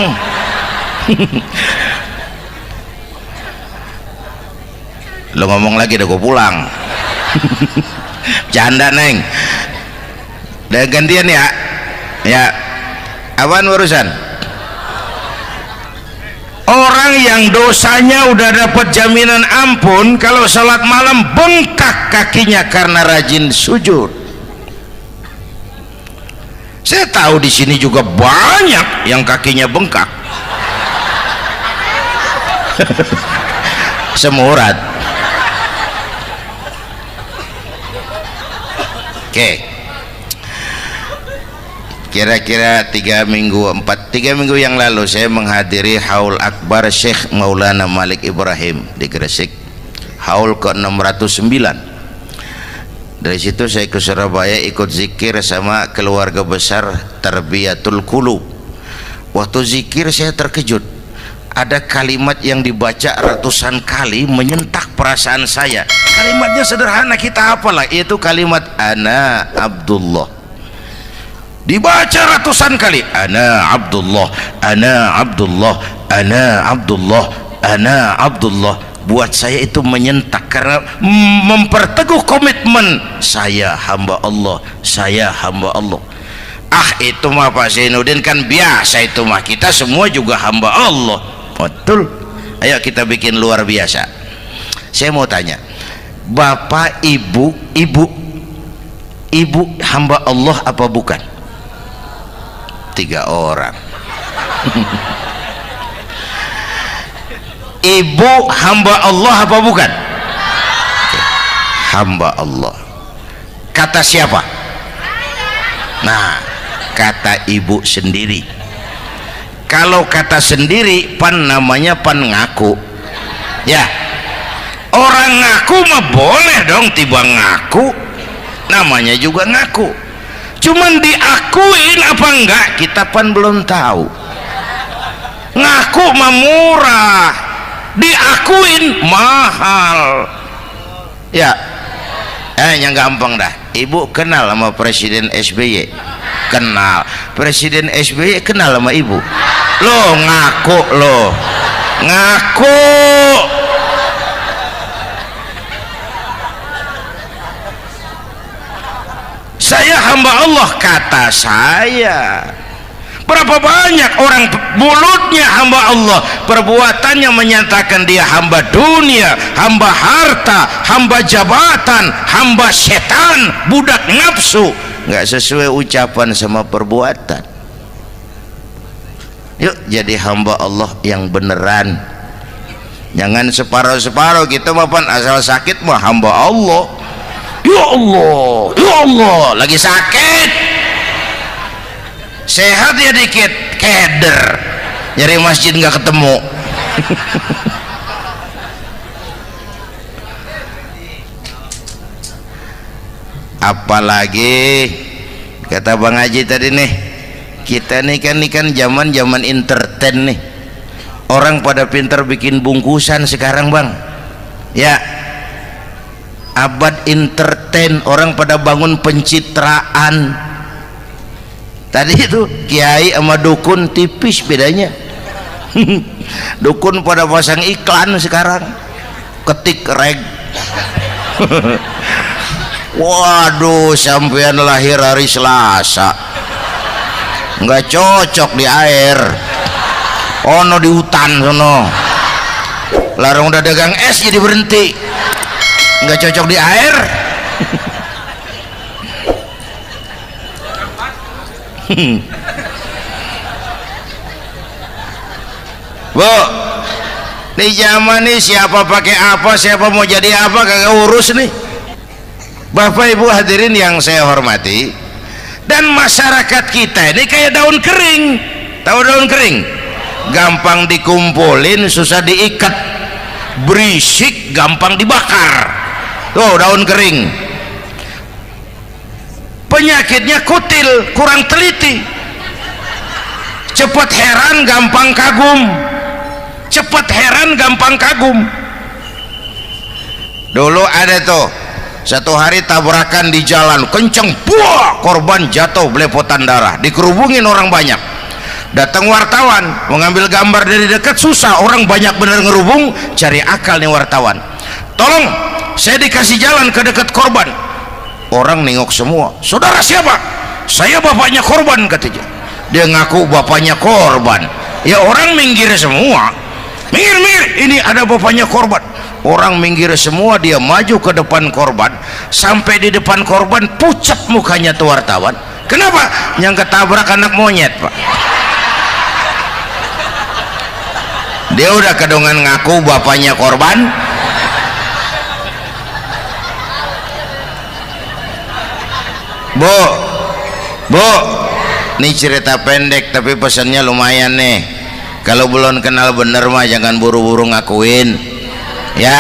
Lo ngomong lagi udah gue pulang. Canda neng. Udah gantian ya. Ya. Apaan urusan? Orang yang dosanya udah dapat jaminan ampun kalau salat malam bengkak kakinya karena rajin sujud. Saya tahu di sini juga banyak yang kakinya bengkak. Semurat. Oke. Kira-kira 3 minggu yang lalu saya menghadiri haul akbar Syekh Maulana Malik Ibrahim di Gresik, haul ke 609. Dari situ saya ke Surabaya ikut zikir sama keluarga besar Tarbiyatul Qulub. Waktu zikir saya terkejut, ada kalimat yang dibaca ratusan kali menyentak perasaan saya. Kalimatnya sederhana, kita hafalah, yaitu kalimat ana Abdullah. Dibaca ratusan kali, ana Abdullah, ana Abdullah, ana Abdullah, ana Abdullah, buat saya itu menyentak karena memperteguh komitmen saya hamba Allah, saya hamba Allah. Itu mah Pak Zainuddin kan biasa, itu mah kita semua juga hamba Allah. Betul. Ayo kita bikin luar biasa. Saya mau tanya, bapak ibu hamba Allah apa bukan? 3 orang. Ibu hamba Allah apa bukan? Hamba Allah. Kata siapa? Nah, kata ibu sendiri. Kalau kata sendiri pan namanya pan ngaku. Ya, orang ngaku mah boleh dong, tiba ngaku namanya juga ngaku. Cuman diakuin apa enggak kita pan belum tahu. Ngaku mah murah, diakuin mahal. Ya, yang gampang dah. Ibu kenal sama Presiden SBY? Kenal. Presiden SBY kenal sama ibu? Lo ngaku, lo ngaku. Saya hamba Allah, kata saya. Berapa banyak orang mulutnya hamba Allah, perbuatannya menyatakan dia hamba dunia, hamba harta, hamba jabatan, hamba setan, budak nafsu. Nggak sesuai ucapan sama perbuatan. Yuk jadi hamba Allah yang beneran. Jangan separuh-separuh. Kita mapan asal sakit mah hamba Allah. Ya Allah, ya Allah, lagi sakit. Sehat ya dikit, keder, nyari masjid nggak ketemu. Apalagi kata Bang Haji tadi nih, kita nih kan zaman entertain nih. Orang pada pintar bikin bungkusan sekarang Bang. Ya, abad entertain, orang pada bangun pencitraan. Tadi itu kiai sama dukun tipis bedanya. Dukun pada pasang iklan sekarang, ketik reg. Waduh, sampean lahir hari Selasa, nggak cocok di air, ono di hutan sono. Larang udah dagang es jadi berhenti, nggak cocok di air. Bu, di zaman ini siapa pakai apa, siapa mau jadi apa kagak urus nih. Bapak Ibu hadirin yang saya hormati, dan masyarakat kita ini kayak daun kering. Tahu daun kering? Gampang dikumpulin, susah diikat, berisik, gampang dibakar. Tuh daun kering. Penyakitnya kutil, kurang teliti, cepat heran, gampang kagum. Cepat heran, gampang kagum. Dulu ada tuh satu hari tabrakan di jalan kenceng, buah, korban jatuh belepotan darah, dikerubungin orang banyak. Datang wartawan mengambil gambar dari dekat, susah, orang banyak bener ngerubung. Cari akal nih wartawan, tolong saya dikasih jalan ke dekat korban. Orang nengok semua, saudara siapa? Saya bapaknya korban, katanya. Dia ngaku bapaknya korban. Ya orang minggir semua, minggir, ini ada bapaknya korban. Orang minggir semua, dia maju ke depan korban. Sampai di depan korban pucat mukanya tuh wartawan. Kenapa? Yang ketabrak anak monyet, Pak. Dia udah kedongan ngaku bapaknya korban. Bu, ini cerita pendek tapi pesannya lumayan nih. Kalau belum kenal bener mah jangan buru-buru ngakuin. Ya,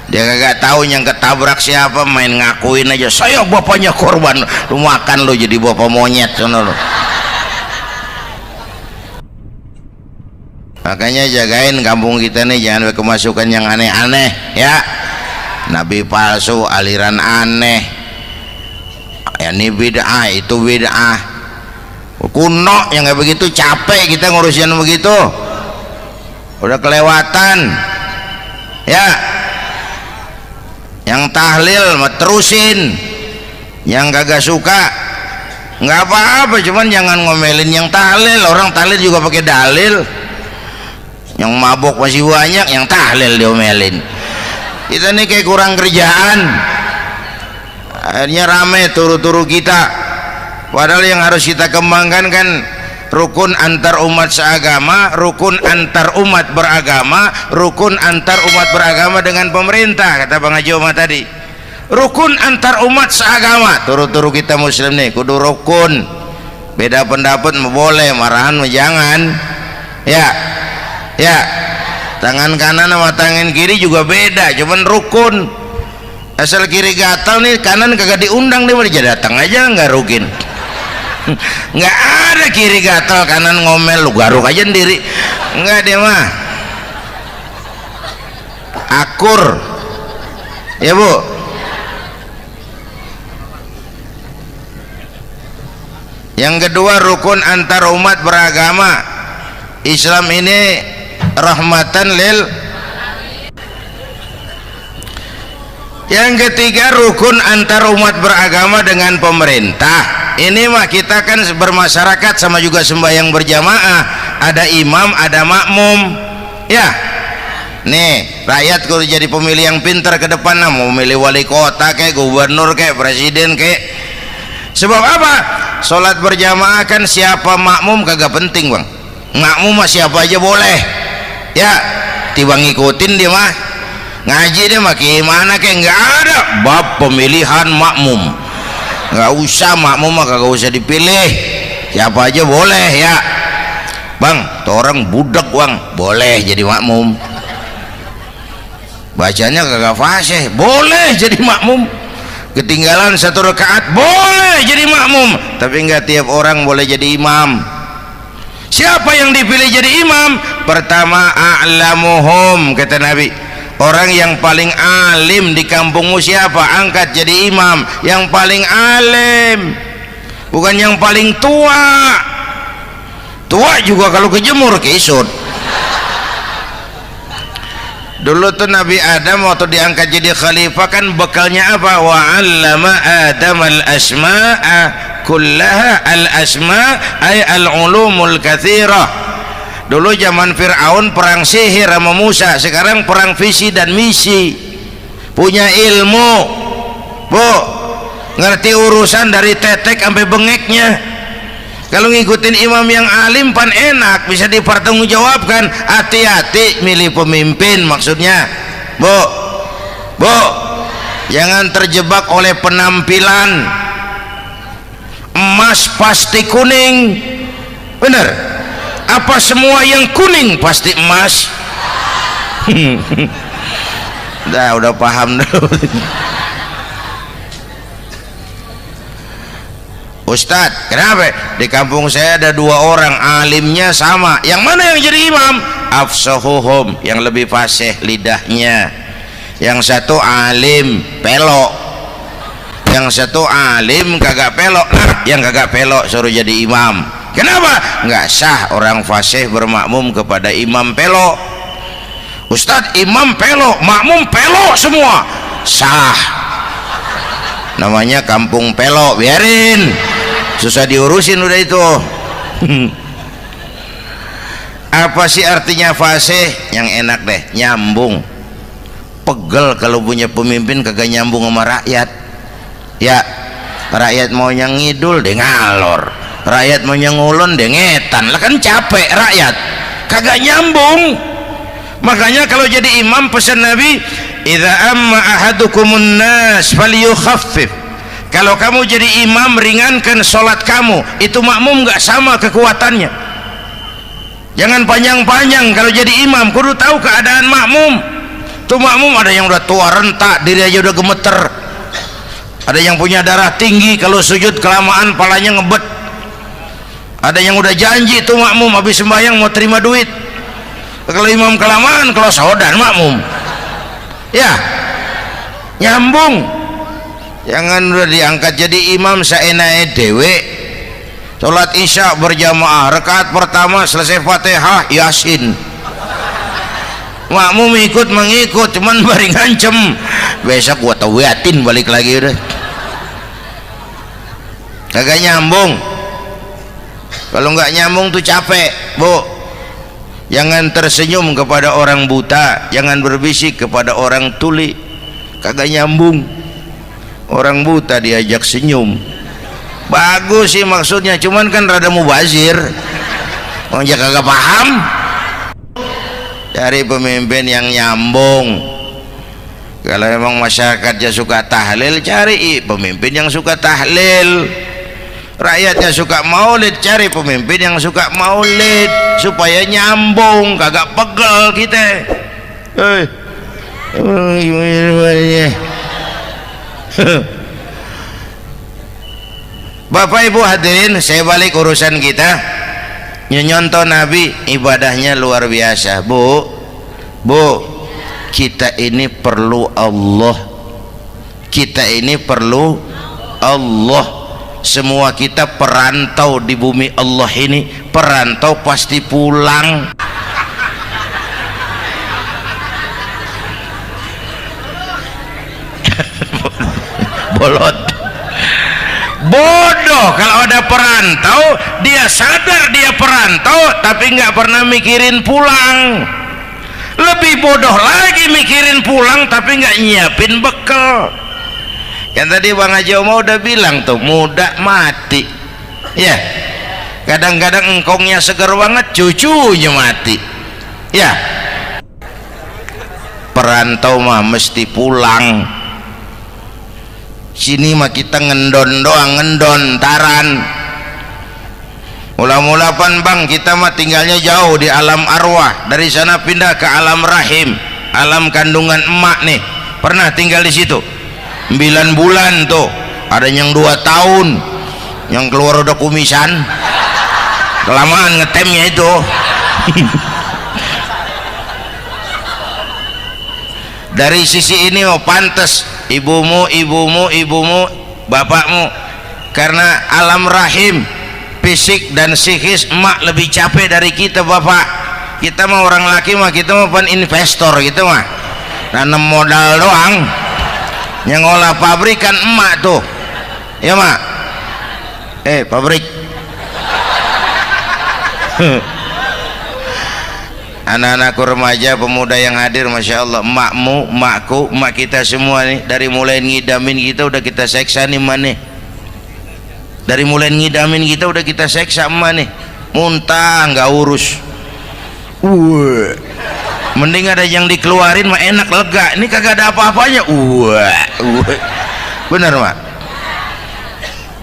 dia kagak tahu yang ketabrak siapa, main ngakuin aja. Saya bapaknya korban. Lu makan lu jadi bapak monyet sono lu. Makanya jagain kampung kita nih, jangan kemasukan yang aneh-aneh ya. Nabi palsu, aliran aneh. Ya ini bid'ah, itu bid'ah kuno yang kayak begitu. Capek kita ngurusin begitu, udah kelewatan. Ya, yang tahlil mah terusin, yang kagak suka nggak apa-apa, cuman jangan ngomelin yang tahlil. Orang tahlil juga pakai dalil. Yang mabok masih banyak, yang tahlil diomelin. Kita nih kayak kurang kerjaan, akhirnya rame turu-turu kita. Padahal yang harus kita kembangkan kan rukun antar umat seagama, rukun antar umat beragama, rukun antar umat beragama dengan pemerintah, kata Bang Haji Omar tadi. Rukun antar umat seagama, turu-turu kita muslim nih kudu rukun. Beda pendapat boleh, marahan jangan. Ya, ya, tangan kanan sama tangan kiri juga beda, cuman rukun. Asal kiri gatal nih, kanan kagak diundang dia jadi datang aja nggak rukin. Nggak ada kiri gatal kanan ngomel, lu garuk aja sendiri, nggak, dia mah akur. Ya Bu, yang kedua rukun antar umat beragama. Islam ini rahmatan lil. Yang ketiga rukun antar umat beragama dengan pemerintah. Ini mah kita kan bermasyarakat sama juga sembahyang berjamaah, ada imam ada makmum. Ya, nih rakyat kalau jadi pemilih yang pintar ke depan, nah, mau milih wali kota kayak gubernur kayak presiden kayak. Sebab apa? Sholat berjamaah kan siapa makmum kagak penting Bang. Makmum mah siapa aja boleh. Ya, tiba ngikutin dia mah. Ngaji dia mah gimana kayak nggak ada bab pemilihan makmum. Nggak usah, makmum mah kagak usah dipilih, siapa aja boleh. Ya Bang, tuh orang budak Bang, boleh jadi makmum. Bacanya kagak fasih, boleh jadi makmum. Ketinggalan satu rakaat, boleh jadi makmum. Tapi nggak tiap orang boleh jadi imam. Siapa yang dipilih jadi imam? Pertama a'lamuhum, kata Nabi. Orang yang paling alim di kampungmu siapa? Angkat jadi imam. Yang paling alim, bukan yang paling tua. Tua juga kalau kejemur kisut. Dulu tuh Nabi Adam waktu diangkat jadi khalifah kan bekalnya apa? Wa 'allama Adam al-asma'a kullaha. Al-asma' ay al-ulumul katsirah. Dulu zaman Fir'aun perang sihir sama Musa, sekarang perang visi dan misi. Punya ilmu Bu, ngerti urusan dari tetek sampai bengeknya. Kalau ngikutin imam yang alim pan enak, bisa dipertanggungjawabkan. Hati-hati milih pemimpin maksudnya Bu, jangan terjebak oleh penampilan. Emas pasti kuning, bener? Apa semua yang kuning pasti emas? Udah paham dulu. Ustadz, kenapa? Di kampung saya ada 2 orang alimnya sama. Yang mana yang jadi imam? Afsahuhum, yang lebih fasih lidahnya. Yang satu alim pelok, yang satu alim kagak pelok. Nah, yang kagak pelok suruh jadi imam. Kenapa? Nggak sah orang fasih bermakmum kepada imam pelok. Ustadz, imam pelok, makmum pelok semua. Sah. Namanya kampung pelok, biarin. Susah diurusin udah itu. Apa sih artinya fasih? Yang enak deh, nyambung. Pegel kalau punya pemimpin kagak nyambung sama rakyat. Ya, rakyat mau yang ngidul deh ngalor, rakyat mau yang ngulon deh ngetan. Lah kan capek rakyat, kagak nyambung. Makanya kalau jadi imam pesan Nabi, idza amma ahadukumun nas falyukhaffif. Kalau kamu jadi imam, ringankan sholat kamu. Itu makmum nggak sama kekuatannya. Jangan panjang-panjang kalau jadi imam, kudu tahu keadaan makmum. Tuh makmum ada yang udah tua rentak, diri aja udah gemeter. Ada yang punya darah tinggi, kalau sujud kelamaan palanya ngebet. Ada yang udah janji tuh makmum habis sembahyang mau terima duit. Kalau imam kelamaan, kalau saudan makmum. Ya, nyambung. Jangan udah diangkat jadi imam saenake dewe. Salat isya berjamaah, rakaat pertama selesai Fatihah Yasin. makmum ikut mengikut, cuman bari ngancem besok gua tawiatin balik lagi udah. Kagak nyambung. Kalau nggak nyambung tuh capek, Bu. Jangan tersenyum kepada orang buta, jangan berbisik kepada orang tuli. Kagak nyambung. Orang buta diajak senyum. Bagus sih maksudnya, cuman kan rada mubazir. Orang kagak paham. Cari pemimpin yang nyambung. Kalau memang masyarakatnya suka tahlil, cari pemimpin yang suka tahlil. Rakyatnya suka maulid, cari pemimpin yang suka maulid supaya nyambung, kagak pegel kita. Bapak Ibu hadirin, saya balik urusan kita. Nyontoh Nabi ibadahnya luar biasa. Bu, kita ini perlu Allah. Kita ini perlu Allah. Semua kita perantau di bumi Allah ini. Perantau pasti pulang. Bolot. Bodoh kalau ada perantau, dia sadar dia perantau tapi nggak pernah mikirin pulang. Lebih bodoh lagi mikirin pulang tapi nggak nyiapin bekal. Yang tadi Bang Haji Omar udah bilang tuh, muda mati. Ya, kadang-kadang engkongnya seger banget, cucunya mati. Ya, perantau mah mesti pulang. Sini mah kita ngendon doang, ngendon taran. Mula-mula pan Bang, kita mah tinggalnya jauh di alam arwah. Dari sana pindah ke alam rahim, alam kandungan emak nih. Pernah tinggal di situ 9 bulan tuh. Ada yang 2 tahun, yang keluar udah kumisan, kelamaan ngetemnya itu. Dari sisi ini mau pantas ibumu, bapakmu, karena alam rahim fisik dan psikis emak lebih capek dari kita. Bapak kita mah orang laki mah, kita mah pan investor gitu mah, nanam modal doang. Yang ngolah pabrikan emak tuh, ya mak. Pabrik. Anak-anakku remaja, pemuda yang hadir, masya Allah, emakmu, emakku, emak kita semua nih, dari mulai ngidamin kita udah kita seksa nih emak nih. Dari mulai ngidamin kita udah kita seksa emak nih. Muntah nggak urus. Mending ada yang dikeluarin mah enak, lega. Ini kagak ada apa-apanya. Bener mak.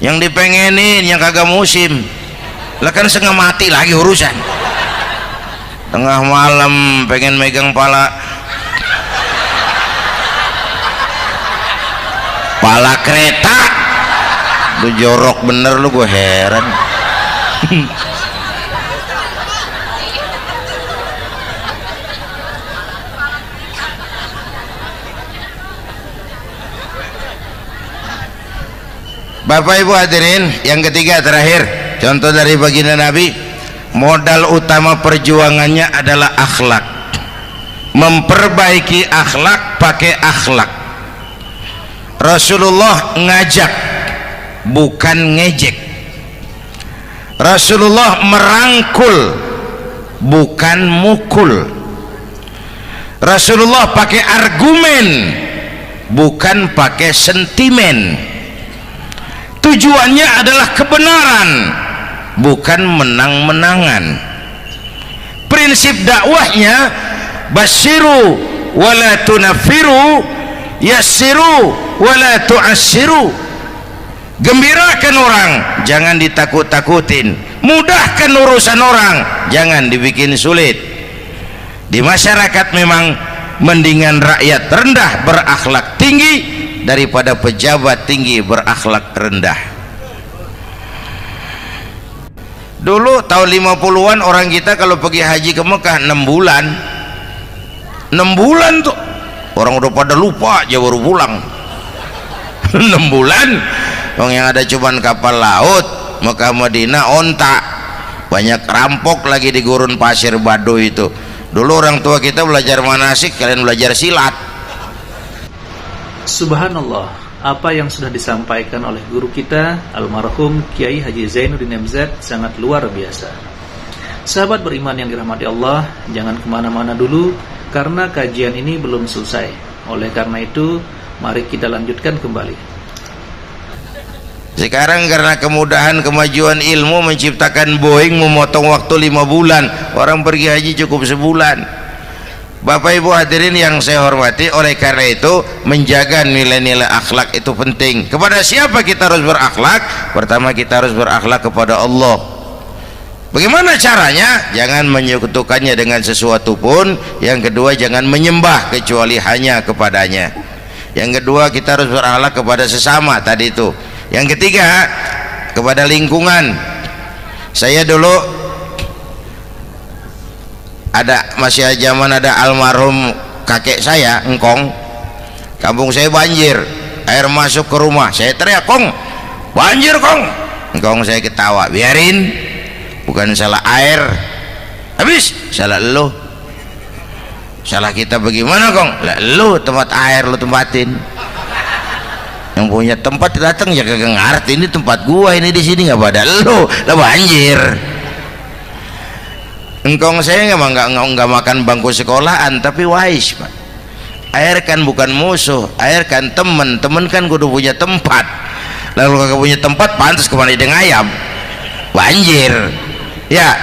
Yang dipengenin yang kagak musim. Lah kan setengah mati lagi urusan. Tengah malam pengen megang pala kereta, lu jorok bener lu, gue heran. Bapak Ibu hadirin, yang ketiga terakhir, contoh dari baginda Nabi, modal utama perjuangannya adalah akhlak. Memperbaiki akhlak, pakai akhlak. Rasulullah ngajak, bukan ngejek. Rasulullah merangkul, bukan mukul. Rasulullah pakai argumen, bukan pakai sentimen. Tujuannya adalah kebenaran, bukan menang-menangan. Prinsip dakwahnya basyiru wala tunafiru, yassiru wala tu'assiru. Gembirakan orang, jangan ditakut-takutin. Mudahkan urusan orang, jangan dibikin sulit. Di masyarakat memang mendingan rakyat rendah berakhlak tinggi daripada pejabat tinggi berakhlak rendah. Dulu tahun 50-an orang kita kalau pergi haji ke Mekah 6 bulan. 6 bulan tuh orang udah pada lupa aja baru pulang. 6 bulan orang yang ada cuman kapal laut, Mekah Madinah onta, banyak rampok lagi di gurun pasir Baduy itu. Dulu orang tua kita belajar manasik, kalian belajar silat. Subhanallah, apa yang sudah disampaikan oleh guru kita almarhum Kiai Haji Zainuddin MZ sangat luar biasa. Sahabat beriman yang dirahmati Allah, jangan kemana-mana dulu karena kajian ini belum selesai. Oleh karena itu, mari kita lanjutkan kembali. Sekarang karena kemudahan kemajuan ilmu menciptakan Boeing memotong waktu 5 bulan, orang pergi haji cukup sebulan. Bapak Ibu hadirin yang saya hormati, oleh karena itu menjaga nilai-nilai akhlak itu penting. Kepada siapa kita harus berakhlak? Pertama, kita harus berakhlak kepada Allah. Bagaimana caranya? Jangan menyekutukannya dengan sesuatu pun. Yang kedua, jangan menyembah kecuali hanya kepadanya. Yang kedua, kita harus berakhlak kepada sesama tadi itu. Yang ketiga, kepada lingkungan. Saya dulu masih zaman ada almarhum kakek saya, engkong. Kampung saya banjir, air masuk ke rumah. Saya teriak, "Kong, banjir, Kong." Engkong saya ketawa, "Biarin, bukan salah air." Habis, salah lo. Salah kita bagaimana, Kong? Lah lo tempat air lo tempatin. Yang punya tempat datang ya kagak ngerti, ini tempat gua, ini di sini nggak pada lo, lah banjir. Engkong saya nggak makan bangku sekolahan, tapi wise, Pak. Air kan bukan musuh, air kan temen kan kudu punya tempat. Lalu kagak punya tempat, pantas kemana dengan ayam, banjir. Ya,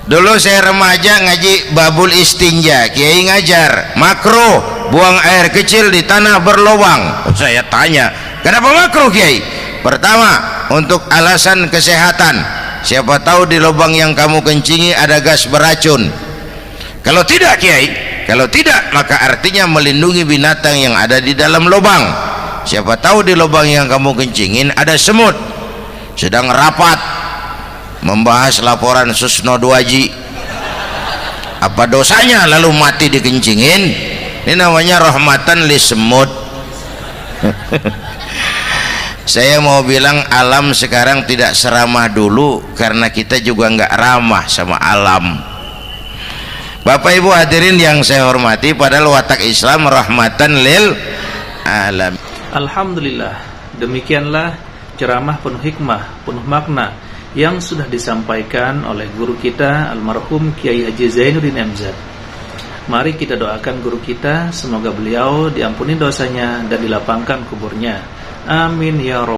dulu saya remaja ngaji babul istinja, Kiai ngajar makruh buang air kecil di tanah berlubang. Saya tanya, kenapa makruh, Kiai? Pertama, untuk alasan kesehatan. Siapa tahu di lubang yang kamu kencingi ada gas beracun. Kalau tidak, Kiai, kalau tidak, maka artinya melindungi binatang yang ada di dalam lubang. Siapa tahu di lubang yang kamu kencingin ada semut sedang rapat membahas laporan Susno 2Ji. Apa dosanya lalu mati dikencingin? Ini namanya rahmatan li semut. Saya mau bilang alam sekarang tidak seramah dulu karena kita juga nggak ramah sama alam. Bapak Ibu hadirin yang saya hormati, padahal watak Islam rahmatan lil alam. Alhamdulillah, demikianlah ceramah penuh hikmah, penuh makna yang sudah disampaikan oleh guru kita almarhum Kiai Haji Zainuddin MZ. Mari kita doakan guru kita, semoga beliau diampuni dosanya dan dilapangkan kuburnya. Amin ya rabbal